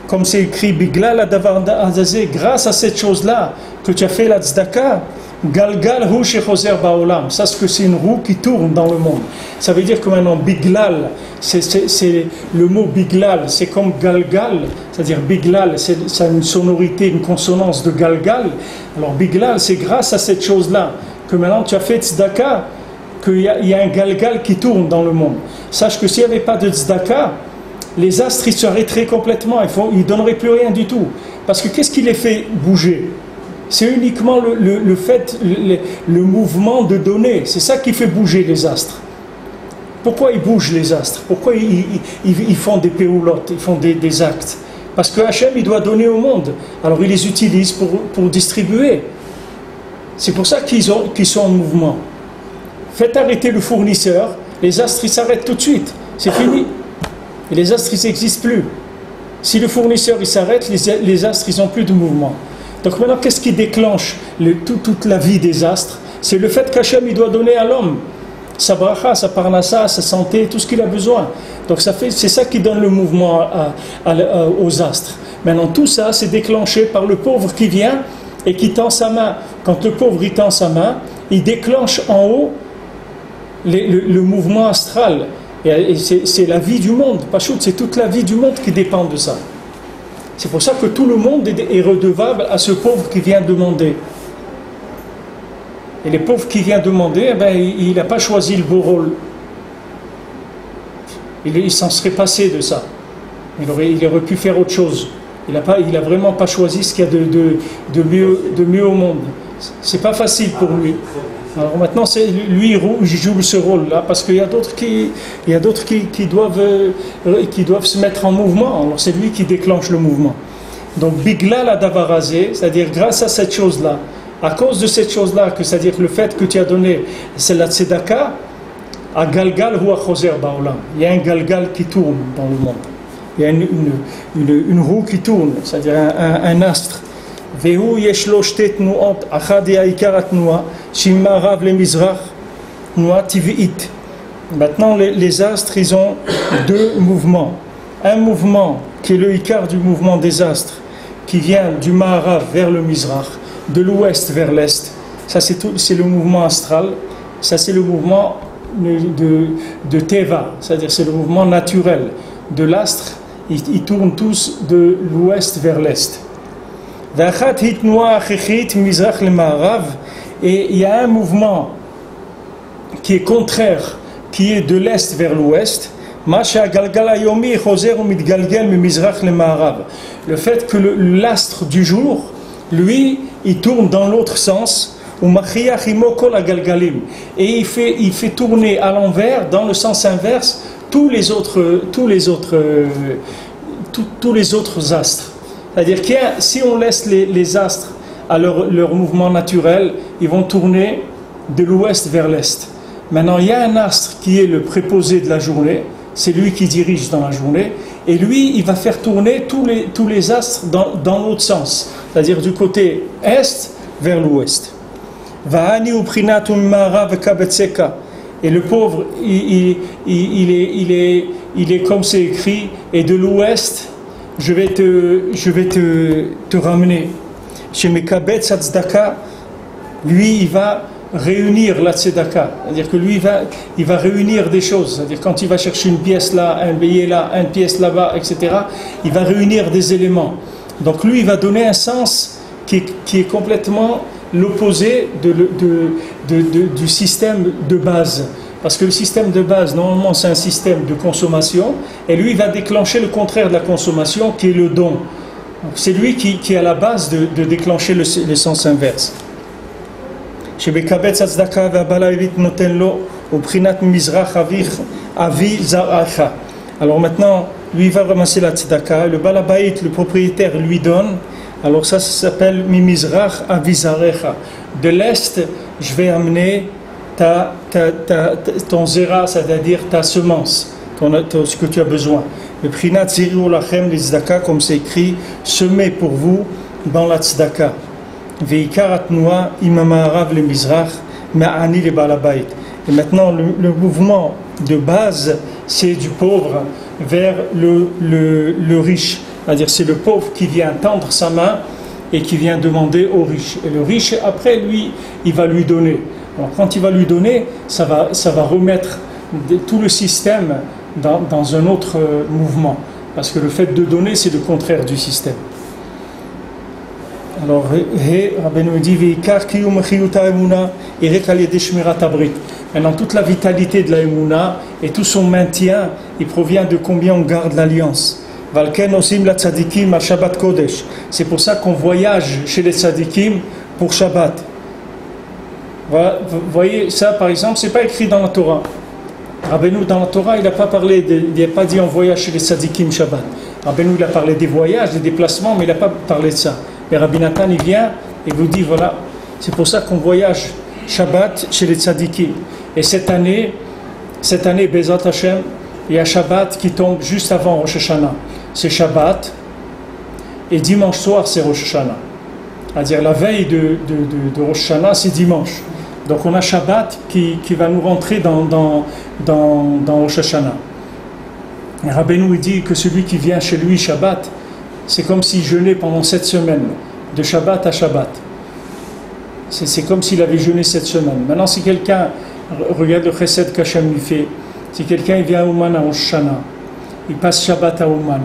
comme c'est écrit, Biglal adavarazé, grâce à cette chose-là que tu as fait la tzedaka, Galgal hu shechoser baolam. Ça, c'est une roue qui tourne dans le monde. Ça veut dire que maintenant, Biglal, c'est le mot Biglal, c'est comme Galgal, c'est-à-dire Biglal, ça a une sonorité, une consonance de Galgal. Alors Biglal, c'est grâce à cette chose-là que maintenant tu as fait tzedaka, qu'il y a un Galgal qui tourne dans le monde. Sache que s'il n'y avait pas de tzedaka, les astres ils s'arrêteraient complètement, ils ne donneraient plus rien du tout. Parce que qu'est-ce qui les fait bouger? C'est uniquement le fait, le mouvement de donner. C'est ça qui fait bouger les astres. Pourquoi ils bougent les astres? Pourquoi ils font des péoulottes, ils font des actes? Parce que Hachem, il doit donner au monde. Alors il les utilise pour distribuer. C'est pour ça qu'ils sont en mouvement. Faites arrêter le fournisseur, les astres ils s'arrêtent tout de suite. C'est fini. Et les astres ils n'existent plus. Si le fournisseur il s'arrête, les astres ils n'ont plus de mouvement. Donc maintenant, qu'est-ce qui déclenche toute la vie des astres? C'est le fait qu'Hachem il doit donner à l'homme sa bracha, sa parnassa, sa santé, tout ce qu'il a besoin. Donc c'est ça qui donne le mouvement aux astres. Maintenant, tout ça, c'est déclenché par le pauvre qui vient et qui tend sa main. Quand le pauvre il tend sa main, il déclenche en haut le mouvement astral. Et c'est la vie du monde. Pachout, c'est toute la vie du monde qui dépend de ça. C'est pour ça que tout le monde est redevable à ce pauvre qui vient demander. Et les pauvres qui viennent demander, il n'a pas choisi le beau rôle. Il s'en serait passé de ça. Il aurait pu faire autre chose. Il n'a vraiment pas choisi ce qu'il y a de mieux au monde. C'est pas facile pour lui. Alors maintenant, lui, il joue ce rôle-là, parce qu'il y a d'autres qui doivent se mettre en mouvement. Alors c'est lui qui déclenche le mouvement. Donc, Biglal adavarazé, c'est-à-dire grâce à cette chose-là, à cause de cette chose-là, c'est-à-dire le fait que tu as donné, c'est la tzedaka, à Galgal ou à Choser Baolam. Il y a un Galgal qui tourne dans le monde. Il y a une roue qui tourne, c'est-à-dire un astre. והוא יש לו שתי תנועות, אחת היא העיקר התנועה, שהיא מערב למזרח, תנועה טבעית, Maintenant, les astres, ils ont deux mouvements. Un mouvement qui est le Ikar du mouvement des astres, qui vient du Maharav vers le Mizrach, de l'ouest vers l'est. Ça, c'est le mouvement astral. Ça, c'est le mouvement de Teva, c'est-à-dire c'est le mouvement naturel de l'astre. Ils tournent tous de l'ouest vers l'est. Et il y a un mouvement qui est contraire, qui est de l'est vers l'ouest. Le fait que l'astre du jour, lui, il tourne dans l'autre sens. Et il fait tourner à l'envers, dans le sens inverse, tous les autres astres. C'est-à-dire que si on laisse les astres à leur mouvement naturel, ils vont tourner de l'ouest vers l'est. Maintenant, il y a un astre qui est le préposé de la journée, c'est lui qui dirige dans la journée, et lui, il va faire tourner tous les astres dans l'autre sens, c'est-à-dire du côté est vers l'ouest. Et le pauvre, il est comme c'est écrit, et de l'ouest, je vais te ramener. Chez Mekabet Tzedaka, lui, il va réunir la tzedaka, c'est-à-dire que lui, il va réunir des choses, c'est-à-dire quand il va chercher une pièce là, un billet là, une pièce là-bas, etc., il va réunir des éléments. Donc lui, il va donner un sens qui est complètement l'opposé du système de base. Parce que le système de base, normalement, c'est un système de consommation, et lui, il va déclencher le contraire de la consommation, qui est le don. Donc, c'est lui qui est à la base de déclencher le sens inverse. Alors maintenant, lui, il va ramasser la tzedaka, le balabait, le propriétaire, lui donne. Alors ça s'appelle Mimizrach Avizarecha. De l'est, je vais amener ton zera, c'est-à-dire ta semence, ce que tu as besoin. Le Prinat Ziriu Lachem les tzedaka, comme c'est écrit, semez pour vous dans la tzedaka. Veikarat Noa Imamarav le Mizrach Ma'ani le Balabait. Et maintenant, le mouvement de base, c'est du pauvre vers le riche. C'est-à-dire c'est le pauvre qui vient tendre sa main et qui vient demander au riche. Et le riche, après, lui, il va lui donner. Alors quand il va lui donner, ça va remettre tout le système dans un autre mouvement. Parce que le fait de donner, c'est le contraire du système. Alors, Rabbeinu dit, maintenant, toute la vitalité de la Emouna et tout son maintien, il provient de combien on garde l'alliance. C'est pour ça qu'on voyage chez les tzadikim pour Shabbat. Voilà, vous voyez, ça par exemple, c'est pas écrit dans la Torah. Rabbeinu, dans la Torah, il n'a pas parlé, il n'a pas dit on voyage chez les tzadikim Shabbat. Rabbeinu, il a parlé des voyages, des déplacements, mais il n'a pas parlé de ça. Et Rabbi Nathan, il vient et vous dit voilà, c'est pour ça qu'on voyage Shabbat chez les tzadikim. Et cette année, Bezat Hashem, il y a Shabbat qui tombe juste avant Rosh Hashanah. C'est Shabbat et dimanche soir c'est Rosh Hashanah. C'est-à-dire la veille de Rosh Hashanah c'est dimanche. Donc on a Shabbat qui va nous rentrer dans Rosh Hashanah. Et Rabbeinu il dit que celui qui vient chez lui Shabbat, c'est comme s'il jeûnait pendant 7 semaines, de Shabbat à Shabbat. C'est comme s'il avait jeûné 7 semaines. Maintenant si quelqu'un, regarde le chesed qu'Hachem lui fait, si quelqu'un vient à Ouman à Rosh Hashanah, il passe Shabbat à Ouman,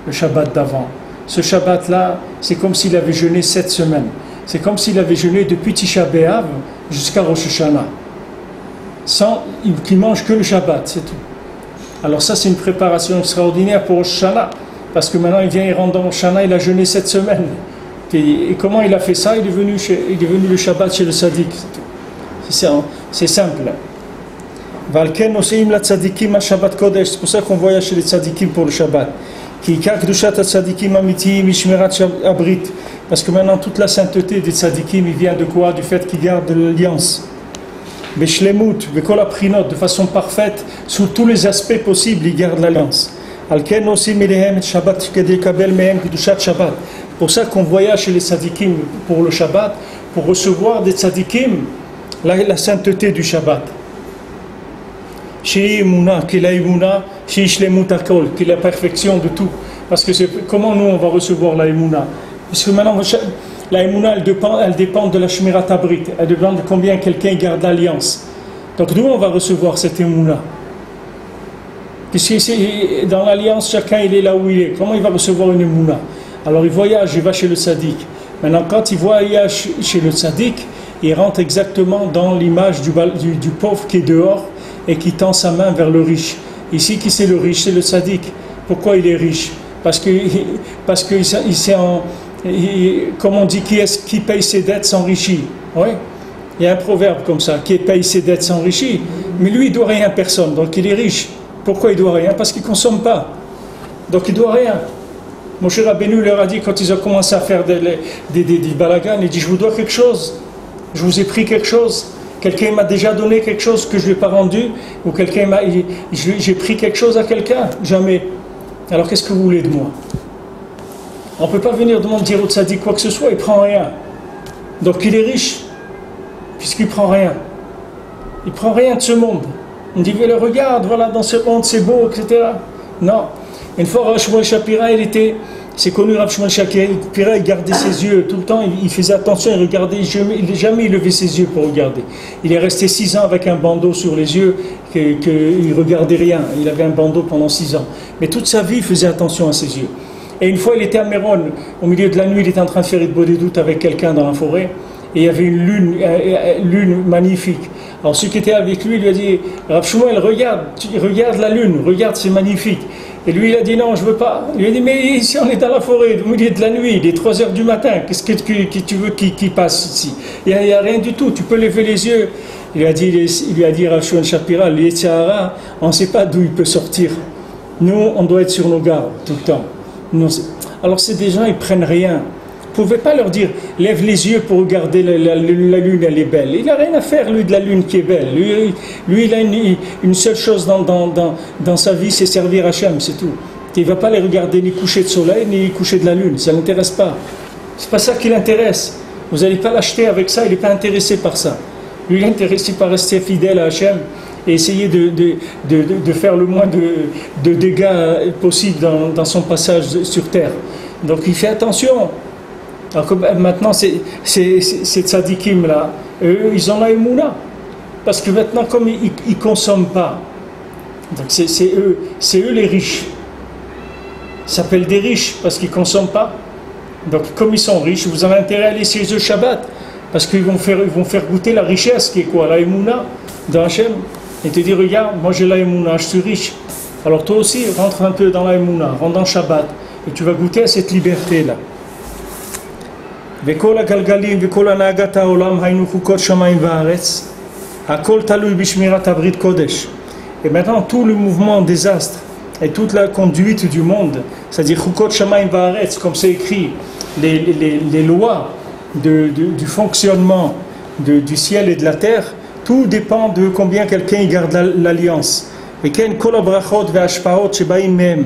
le Shabbat d'avant. Ce Shabbat-là, c'est comme s'il avait jeûné 7 semaines. C'est comme s'il avait jeûné depuis Tisha B'Av jusqu'à Rosh Hashanah. Il mange que le Shabbat, c'est tout. Alors ça, c'est une préparation extraordinaire pour Rosh Hashanah. Parce que maintenant, il rentre dans Rosh Hashanah, il a jeûné 7 semaines. Et comment il a fait ça? Il est venu le Shabbat chez le Sadiq. C'est simple. C'est pour ça qu'on voyage chez les tzadikim pour le Shabbat. Parce que maintenant toute la sainteté des tzadikim il vient de quoi? Du fait qu'ils gardent l'alliance. De façon parfaite, sous tous les aspects possibles, ils gardent l'alliance. Pour ça qu'on voyage chez les tzadikim pour le Shabbat, pour recevoir des tzadikim la sainteté du Shabbat. Chez Emouna, qui est la Emouna, chez Ishlemut Akol, qui est la perfection de tout. Parce que comment nous on va recevoir la Emouna? Parce que maintenant, la Emouna, elle dépend de la Shmirat Habrit, elle dépend de combien quelqu'un garde l'alliance. Donc d'où on va recevoir cette Emouna? Puisque dans l'alliance, chacun il est là où il est. Comment il va recevoir une Emouna? Alors il voyage, il va chez le tzaddik. Maintenant, quand il voyage chez le tzaddik, il rentre exactement dans l'image du pauvre qui est dehors et qui tend sa main vers le riche. Ici, qui c'est le riche? C'est le tzaddik. Pourquoi il est riche? Parce que comme on dit, qui paye ses dettes s'enrichit. Oui. Il y a un proverbe comme ça, qui paye ses dettes s'enrichit. Mais lui, il ne doit rien à personne, donc il est riche. Pourquoi il ne doit rien? Parce qu'il ne consomme pas. Donc il ne doit rien. Moshe Rabbeinu leur a dit, quand ils ont commencé à faire des balagans, il dit, je vous dois quelque chose. Je vous ai pris quelque chose. Quelqu'un m'a déjà donné quelque chose que je ne lui ai pas rendu. Ou j'ai pris quelque chose à quelqu'un. Jamais. Alors qu'est-ce que vous voulez de moi? On ne peut pas venir dire au tzaddik quoi que ce soit, il ne prend rien. Donc il est riche, puisqu'il ne prend rien. Il ne prend rien de ce monde. On dit, le regarde, voilà, dans ce monde c'est beau, etc. Non. Une fois, Rav Shmuel Shapira, c'est connu, Rav Shmuel Shapira, il gardait ses yeux tout le temps, il faisait attention, il regardait, jamais il levait ses yeux pour regarder. Il est resté 6 ans avec un bandeau sur les yeux, qu'il ne regardait rien. Il avait un bandeau pendant 6 ans. Mais toute sa vie, il faisait attention à ses yeux. Et une fois, il était à Méron, au milieu de la nuit, il était en train de faire une bonne doute avec quelqu'un dans la forêt, et il y avait une lune magnifique. Alors celui qui était avec lui a dit, Rav Shmuel, regarde la lune, regarde, c'est magnifique. Et lui, il a dit, non, je ne veux pas. Il a dit, mais ici, on est dans la forêt, au milieu de la nuit, il est 3 heures du matin, qu'est-ce que tu veux qui passe ici? Il n'y a rien du tout, tu peux lever les yeux. Il lui a dit Rav Shmuel Shapira, le Yetzirah, on ne sait pas d'où il peut sortir. Nous, on doit être sur nos gardes tout le temps. Alors c'est des gens, ils prennent rien. Vous ne pouvez pas leur dire, lève les yeux pour regarder la lune, elle est belle. Il n'a rien à faire, lui, de la lune qui est belle. Lui il a une seule chose dans sa vie, c'est servir Hachem, c'est tout. Il ne va pas aller regarder ni coucher de soleil, ni coucher de la lune. Ça ne l'intéresse pas. Ce n'est pas ça qui l'intéresse. Vous n'allez pas l'acheter avec ça, il n'est pas intéressé par ça. Lui, il est intéressé par rester fidèle à Hachem et essayer de faire le moins de dégâts possible dans son passage sur terre. Donc il fait attention. Alors que maintenant, ces tzadikim là, eux, ils ont la émouna. Parce que maintenant, comme ils ne consomment pas, donc c'est eux les riches. Ils s'appellent des riches parce qu'ils ne consomment pas. Donc comme ils sont riches, vous avez intérêt à aller chez eux Shabbat. Parce qu'ils vont faire goûter la richesse qui est quoi? La émouna dans Hachem. Et te dire, regarde, moi j'ai la émouna, je suis riche. Alors toi aussi, rentre un peu dans la émouna, rentre dans Shabbat. Et tu vas goûter à cette liberté-là. וכל הגלגלים וכל הנהגת העולם היינו חוקות שמיים וארץ הכל תלוי בשמירת הברית קודש. Et maintenant tout le mouvement des astres et toute la conduite du monde, c'est-à-dire חוקות שמיים וארץ, comme c'est écrit, les lois du fonctionnement du ciel et de la terre, tout dépend de combien quelqu'un garde l'alliance. וכן כל הברכות וההשפעות שבאים מהם,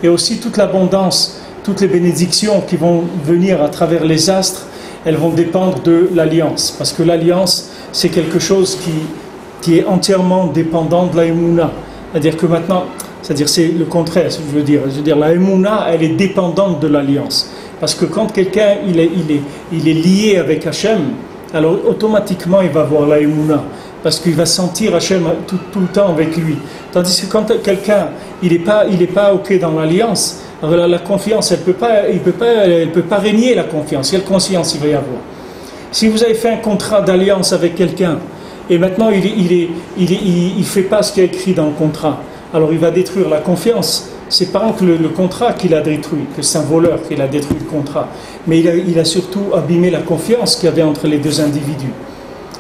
et aussi toute l'abondance, toutes les bénédictions qui vont venir à travers les astres, elles vont dépendre de l'alliance. Parce que l'alliance, c'est quelque chose qui est entièrement dépendant de la émouna. C'est-à-dire que maintenant, c'est le contraire, je veux dire. La émouna, elle est dépendante de l'alliance. Parce que quand quelqu'un il est lié avec Hachem, alors automatiquement il va avoir la émouna. Parce qu'il va sentir Hachem tout le temps avec lui. Tandis que quand quelqu'un il est pas ok dans l'alliance, alors la confiance, elle peut pas régner la confiance. Quelle conscience il va y avoir? Si vous avez fait un contrat d'alliance avec quelqu'un et maintenant il fait pas ce qui est écrit dans le contrat, alors il va détruire la confiance. C'est pas que le contrat qu'il a détruit, que c'est un voleur qu'il a détruit le contrat, mais il a surtout abîmé la confiance qu'il y avait entre les deux individus.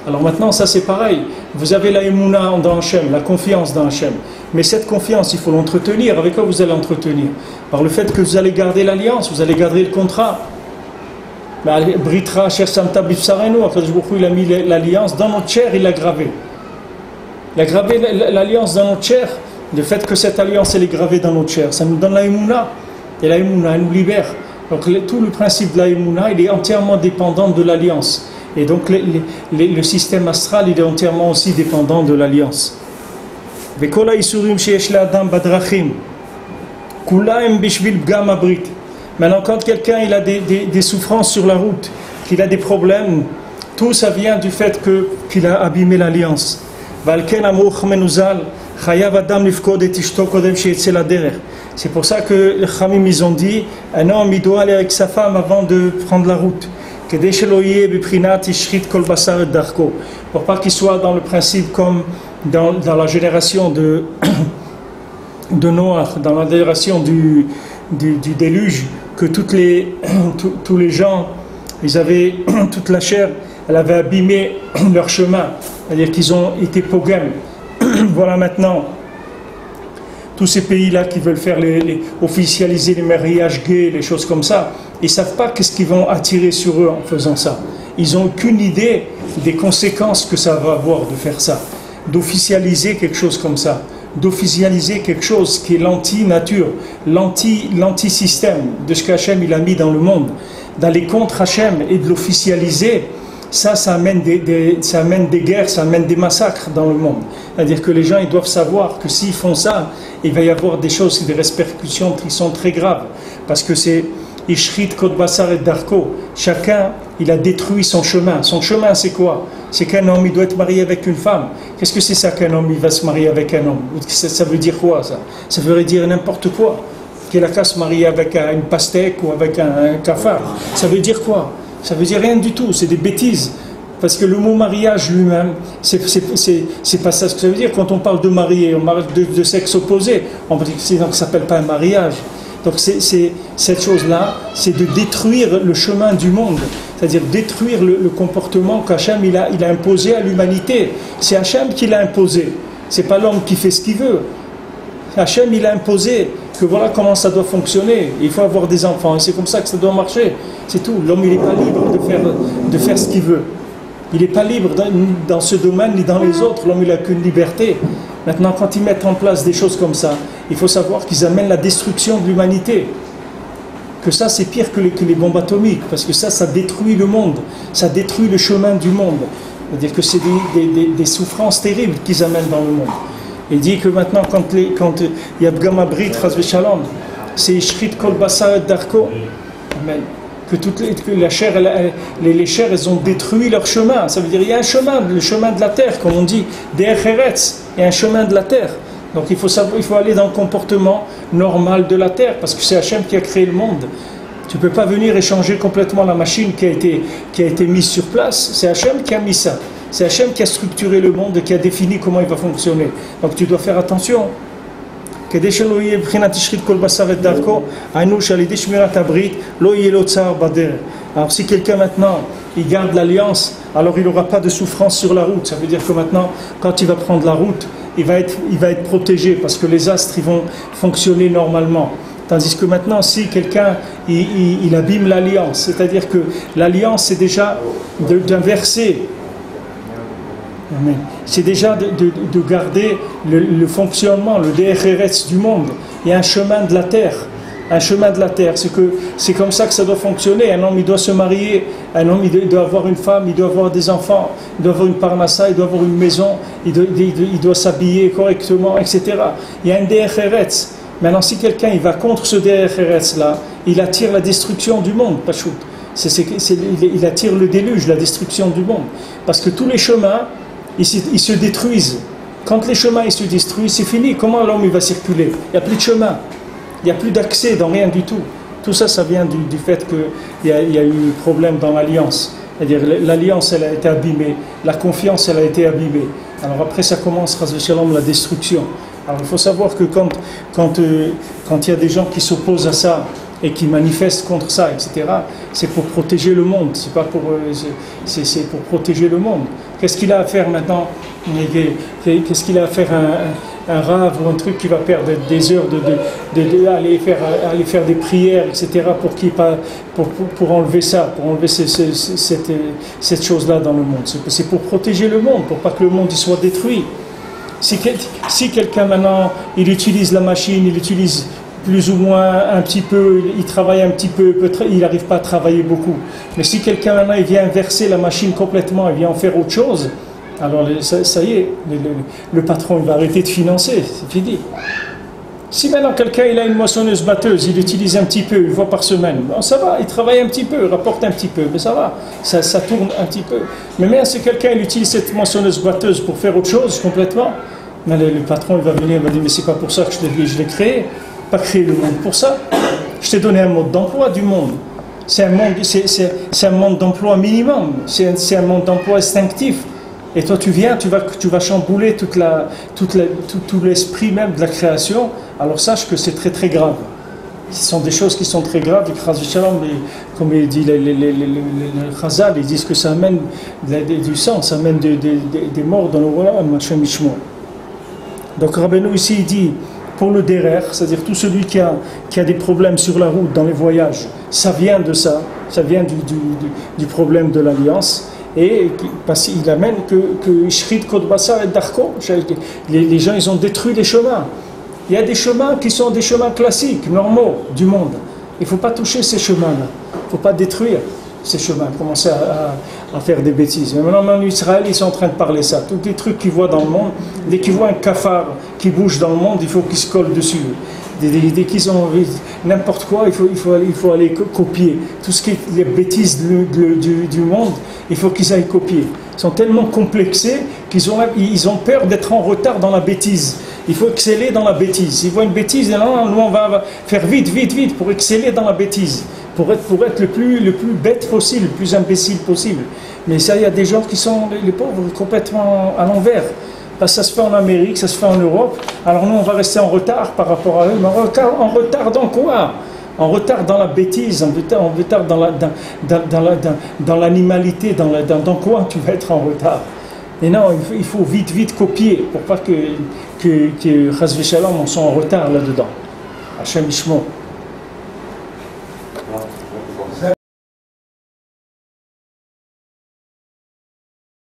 Alors maintenant, ça c'est pareil. Vous avez la émouna dans Hachem, la confiance dans Hachem. Mais cette confiance, il faut l'entretenir. Avec quoi vous allez l'entretenir? Par le fait que vous allez garder l'alliance, vous allez garder le contrat. Britra, cher Samta Bifsareno, il a mis l'alliance dans notre chair, il l'a gravé. Il a gravé l'alliance dans notre chair. Le fait que cette alliance, elle est gravée dans notre chair, ça nous donne la émouna. Et la émouna, elle nous libère. Donc tout le principe de la émouna, il est entièrement dépendant de l'alliance. Et donc le système astral, il est entièrement aussi dépendant de l'alliance. וכל האיסורים שיש לאדם בדרכים, כולם בשביל פגם הברית. Maintenant, quand quelqu'un il a des souffrances sur la route, qu'il a des problèmes, tout ça vient du fait qu'il a abîmé l'alliance. ועל כן אמרו חכמינו ז"ל, חייב אדם לפקוד את אשתו קודם שיצא לדרך. C'est pour ça que les Khamim ils ont dit, un homme il doit aller avec sa femme avant de prendre la route. כדי שלא יהיה בבחינת השחית כל בשר את דרכו. Pour pas qu'il soit dans le principe comme dans la génération de Noach, dans la génération du déluge, que tous les gens, ils avaient, toute la chair, elle avait abîmé leur chemin, c'est-à-dire qu'ils ont été pogam. Voilà maintenant, tous ces pays-là qui veulent faire officialiser les mariages gays, les choses comme ça, ils ne savent pas qu'est-ce qu'ils vont attirer sur eux en faisant ça. Ils n'ont aucune idée des conséquences que ça va avoir de faire ça, d'officialiser quelque chose comme ça, d'officialiser quelque chose qui est l'anti-nature, l'anti-système de ce qu'Hachem il a mis dans le monde, d'aller contre Hachem et de l'officialiser. Ça amène ça amène des guerres, ça amène des massacres dans le monde. C'est-à-dire que les gens ils doivent savoir que s'ils font ça, il va y avoir des choses, des répercussions qui sont très graves. Parce que c'est Ishrit Kod Basar et Darko. Chacun, il a détruit son chemin. Son chemin, c'est quoi? C'est qu'un homme, il doit être marié avec une femme. Qu'est-ce que c'est ça qu'un homme, il va se marier avec un homme? Ça veut dire quoi ça? Ça veut dire n'importe quoi. Qu'il a qu'à se marier avec une pastèque ou avec un cafard. Ça veut dire quoi? Ça veut dire rien du tout, c'est des bêtises. Parce que le mot mariage lui-même, c'est pas ça ce que ça veut dire. Quand on parle de marié, on parle de sexe opposé, on va dire que ça ne s'appelle pas un mariage. Donc cette chose-là, c'est de détruire le chemin du monde, c'est-à-dire détruire le comportement qu'Hachem il a imposé à l'humanité. C'est Hachem qui l'a imposé, c'est pas l'homme qui fait ce qu'il veut. Hachem il a imposé que voilà comment ça doit fonctionner, il faut avoir des enfants, et c'est comme ça que ça doit marcher, c'est tout. L'homme il n'est pas libre de faire ce qu'il veut, il n'est pas libre dans ce domaine ni dans les autres, l'homme il n'a qu'une liberté. Maintenant quand ils mettent en place des choses comme ça, il faut savoir qu'ils amènent la destruction de l'humanité, que ça c'est pire que les bombes atomiques, parce que ça détruit le monde, ça détruit le chemin du monde, c'est-à-dire que c'est des souffrances terribles qu'ils amènent dans le monde. Il dit que maintenant, quand il y a Pgam Abrit, Chas Shalom, c'est Ishrit Kol Basar et Darko. Amen. Que la chair, les chairs, elles ont détruit leur chemin. Ça veut dire qu'il y a un chemin, le chemin de la terre, comme on dit, Der Eretz, il y a un chemin de la terre. Donc il faut aller dans le comportement normal de la terre, parce que c'est Hachem qui a créé le monde. Tu ne peux pas venir et changer complètement la machine qui a été mise sur place. C'est Hachem qui a mis ça. C'est Hachem qui a structuré le monde et qui a défini comment il va fonctionner. Donc tu dois faire attention. Alors si quelqu'un maintenant il garde l'alliance, alors il n'aura pas de souffrance sur la route. Ça veut dire que maintenant, quand il va prendre la route, il va être protégé parce que les astres ils vont fonctionner normalement. Tandis que maintenant, si quelqu'un il abîme l'alliance, c'est-à-dire que l'alliance c'est déjà d'inverser. C'est déjà de garder le fonctionnement, le DRRS du monde. Il y a un chemin de la terre. Un chemin de la terre. C'est comme ça que ça doit fonctionner. Un homme, il doit se marier. Un homme, il doit avoir une femme. Il doit avoir des enfants. Il doit avoir une parnassa. Il doit avoir une maison. Il doit s'habiller correctement, etc. Il y a un DRRS. Maintenant, si quelqu'un il va contre ce DRRS-là, il attire la destruction du monde. Pachout. Il attire le déluge, la destruction du monde. Parce que tous les chemins, ils se détruisent. Quand les chemins ils se détruisent, c'est fini. Comment l'homme il va circuler? Il n'y a plus de chemin. Il n'y a plus d'accès dans rien du tout. Tout ça, ça vient du fait qu'il y a eu un problème dans l'alliance. C'est-à-dire l'alliance, elle a été abîmée. La confiance, elle a été abîmée. Alors après, ça commence, Shalom, la destruction. Alors il faut savoir que quand il y a des gens qui s'opposent à ça, et qui manifestent contre ça, etc., c'est pour protéger le monde, c'est pas pour, c'est pour protéger le monde. Qu'est-ce qu'il a à faire maintenant? Qu'est-ce qu'il a à faire un rave ou un truc qui va perdre des heures aller faire des prières, etc., pour enlever ça, pour enlever cette chose-là dans le monde. C'est pour protéger le monde, pour pas que le monde y soit détruit. Si quelqu'un maintenant, il utilise la machine, il utilise plus ou moins un petit peu, il travaille un petit peu, il n'arrive pas à travailler beaucoup. Mais si quelqu'un maintenant il vient inverser la machine complètement, il vient en faire autre chose, Alors ça y est, le patron il va arrêter de financer, c'est fini. Si maintenant quelqu'un il a une moissonneuse-batteuse, il utilise un petit peu, une fois par semaine, bon, ça va, il travaille un petit peu, il rapporte un petit peu, mais ça va, ça tourne un petit peu. Mais même si quelqu'un il utilise cette moissonneuse-batteuse pour faire autre chose complètement, mais le patron il va venir, il va dire mais c'est pas pour ça que je l'ai créé, pas créer le monde pour ça. Je t'ai donné un mode d'emploi du monde. C'est un monde d'emploi minimum, c'est un monde d'emploi instinctif. Et toi tu viens, tu vas chambouler tout l'esprit même de la création. Alors sache que c'est très très grave. Ce sont des choses qui sont très graves. Comme il dit les Chazal, ils disent que ça amène du sang, ça amène des morts dans le royaume. Donc Rabbeinu ici il dit pour le derer, c'est-à-dire tout celui qui a des problèmes sur la route, dans les voyages, ça vient de ça vient du problème de l'alliance. Et parce qu'il amène que Shrid Kodbasa et Darko, les gens ils ont détruit les chemins. Il y a des chemins qui sont des chemins classiques, normaux du monde. Il ne faut pas toucher ces chemins-là. Il ne faut pas détruire ces chemins, commencer à faire des bêtises. Mais maintenant, en Israël, ils sont en train de parler ça. Tous les trucs qu'ils voient dans le monde, dès qu'ils voient un cafard qui bouge dans le monde, il faut qu'ils se collent dessus. Dès qu'ils ont n'importe quoi, il faut aller copier. Tout ce qui est les bêtises du monde, il faut qu'ils aillent copier. Ils sont tellement complexés qu'ils ont peur d'être en retard dans la bêtise. Il faut exceller dans la bêtise. S'ils voient une bêtise, nous on va faire vite pour exceller dans la bêtise. Pour être le plus bête possible, le plus imbécile possible. Mais ça, il y a des gens qui sont, les pauvres, complètement à l'envers. Parce que ça se fait en Amérique, ça se fait en Europe. Alors nous, on va rester en retard par rapport à eux. Mais en retard dans quoi? En retard dans la bêtise, en retard dans l'animalité, dans quoi tu vas être en retard? Et non, il faut vite copier pour pas que Chas v'Shalom, on soit en retard là-dedans. Hachem Ishmo.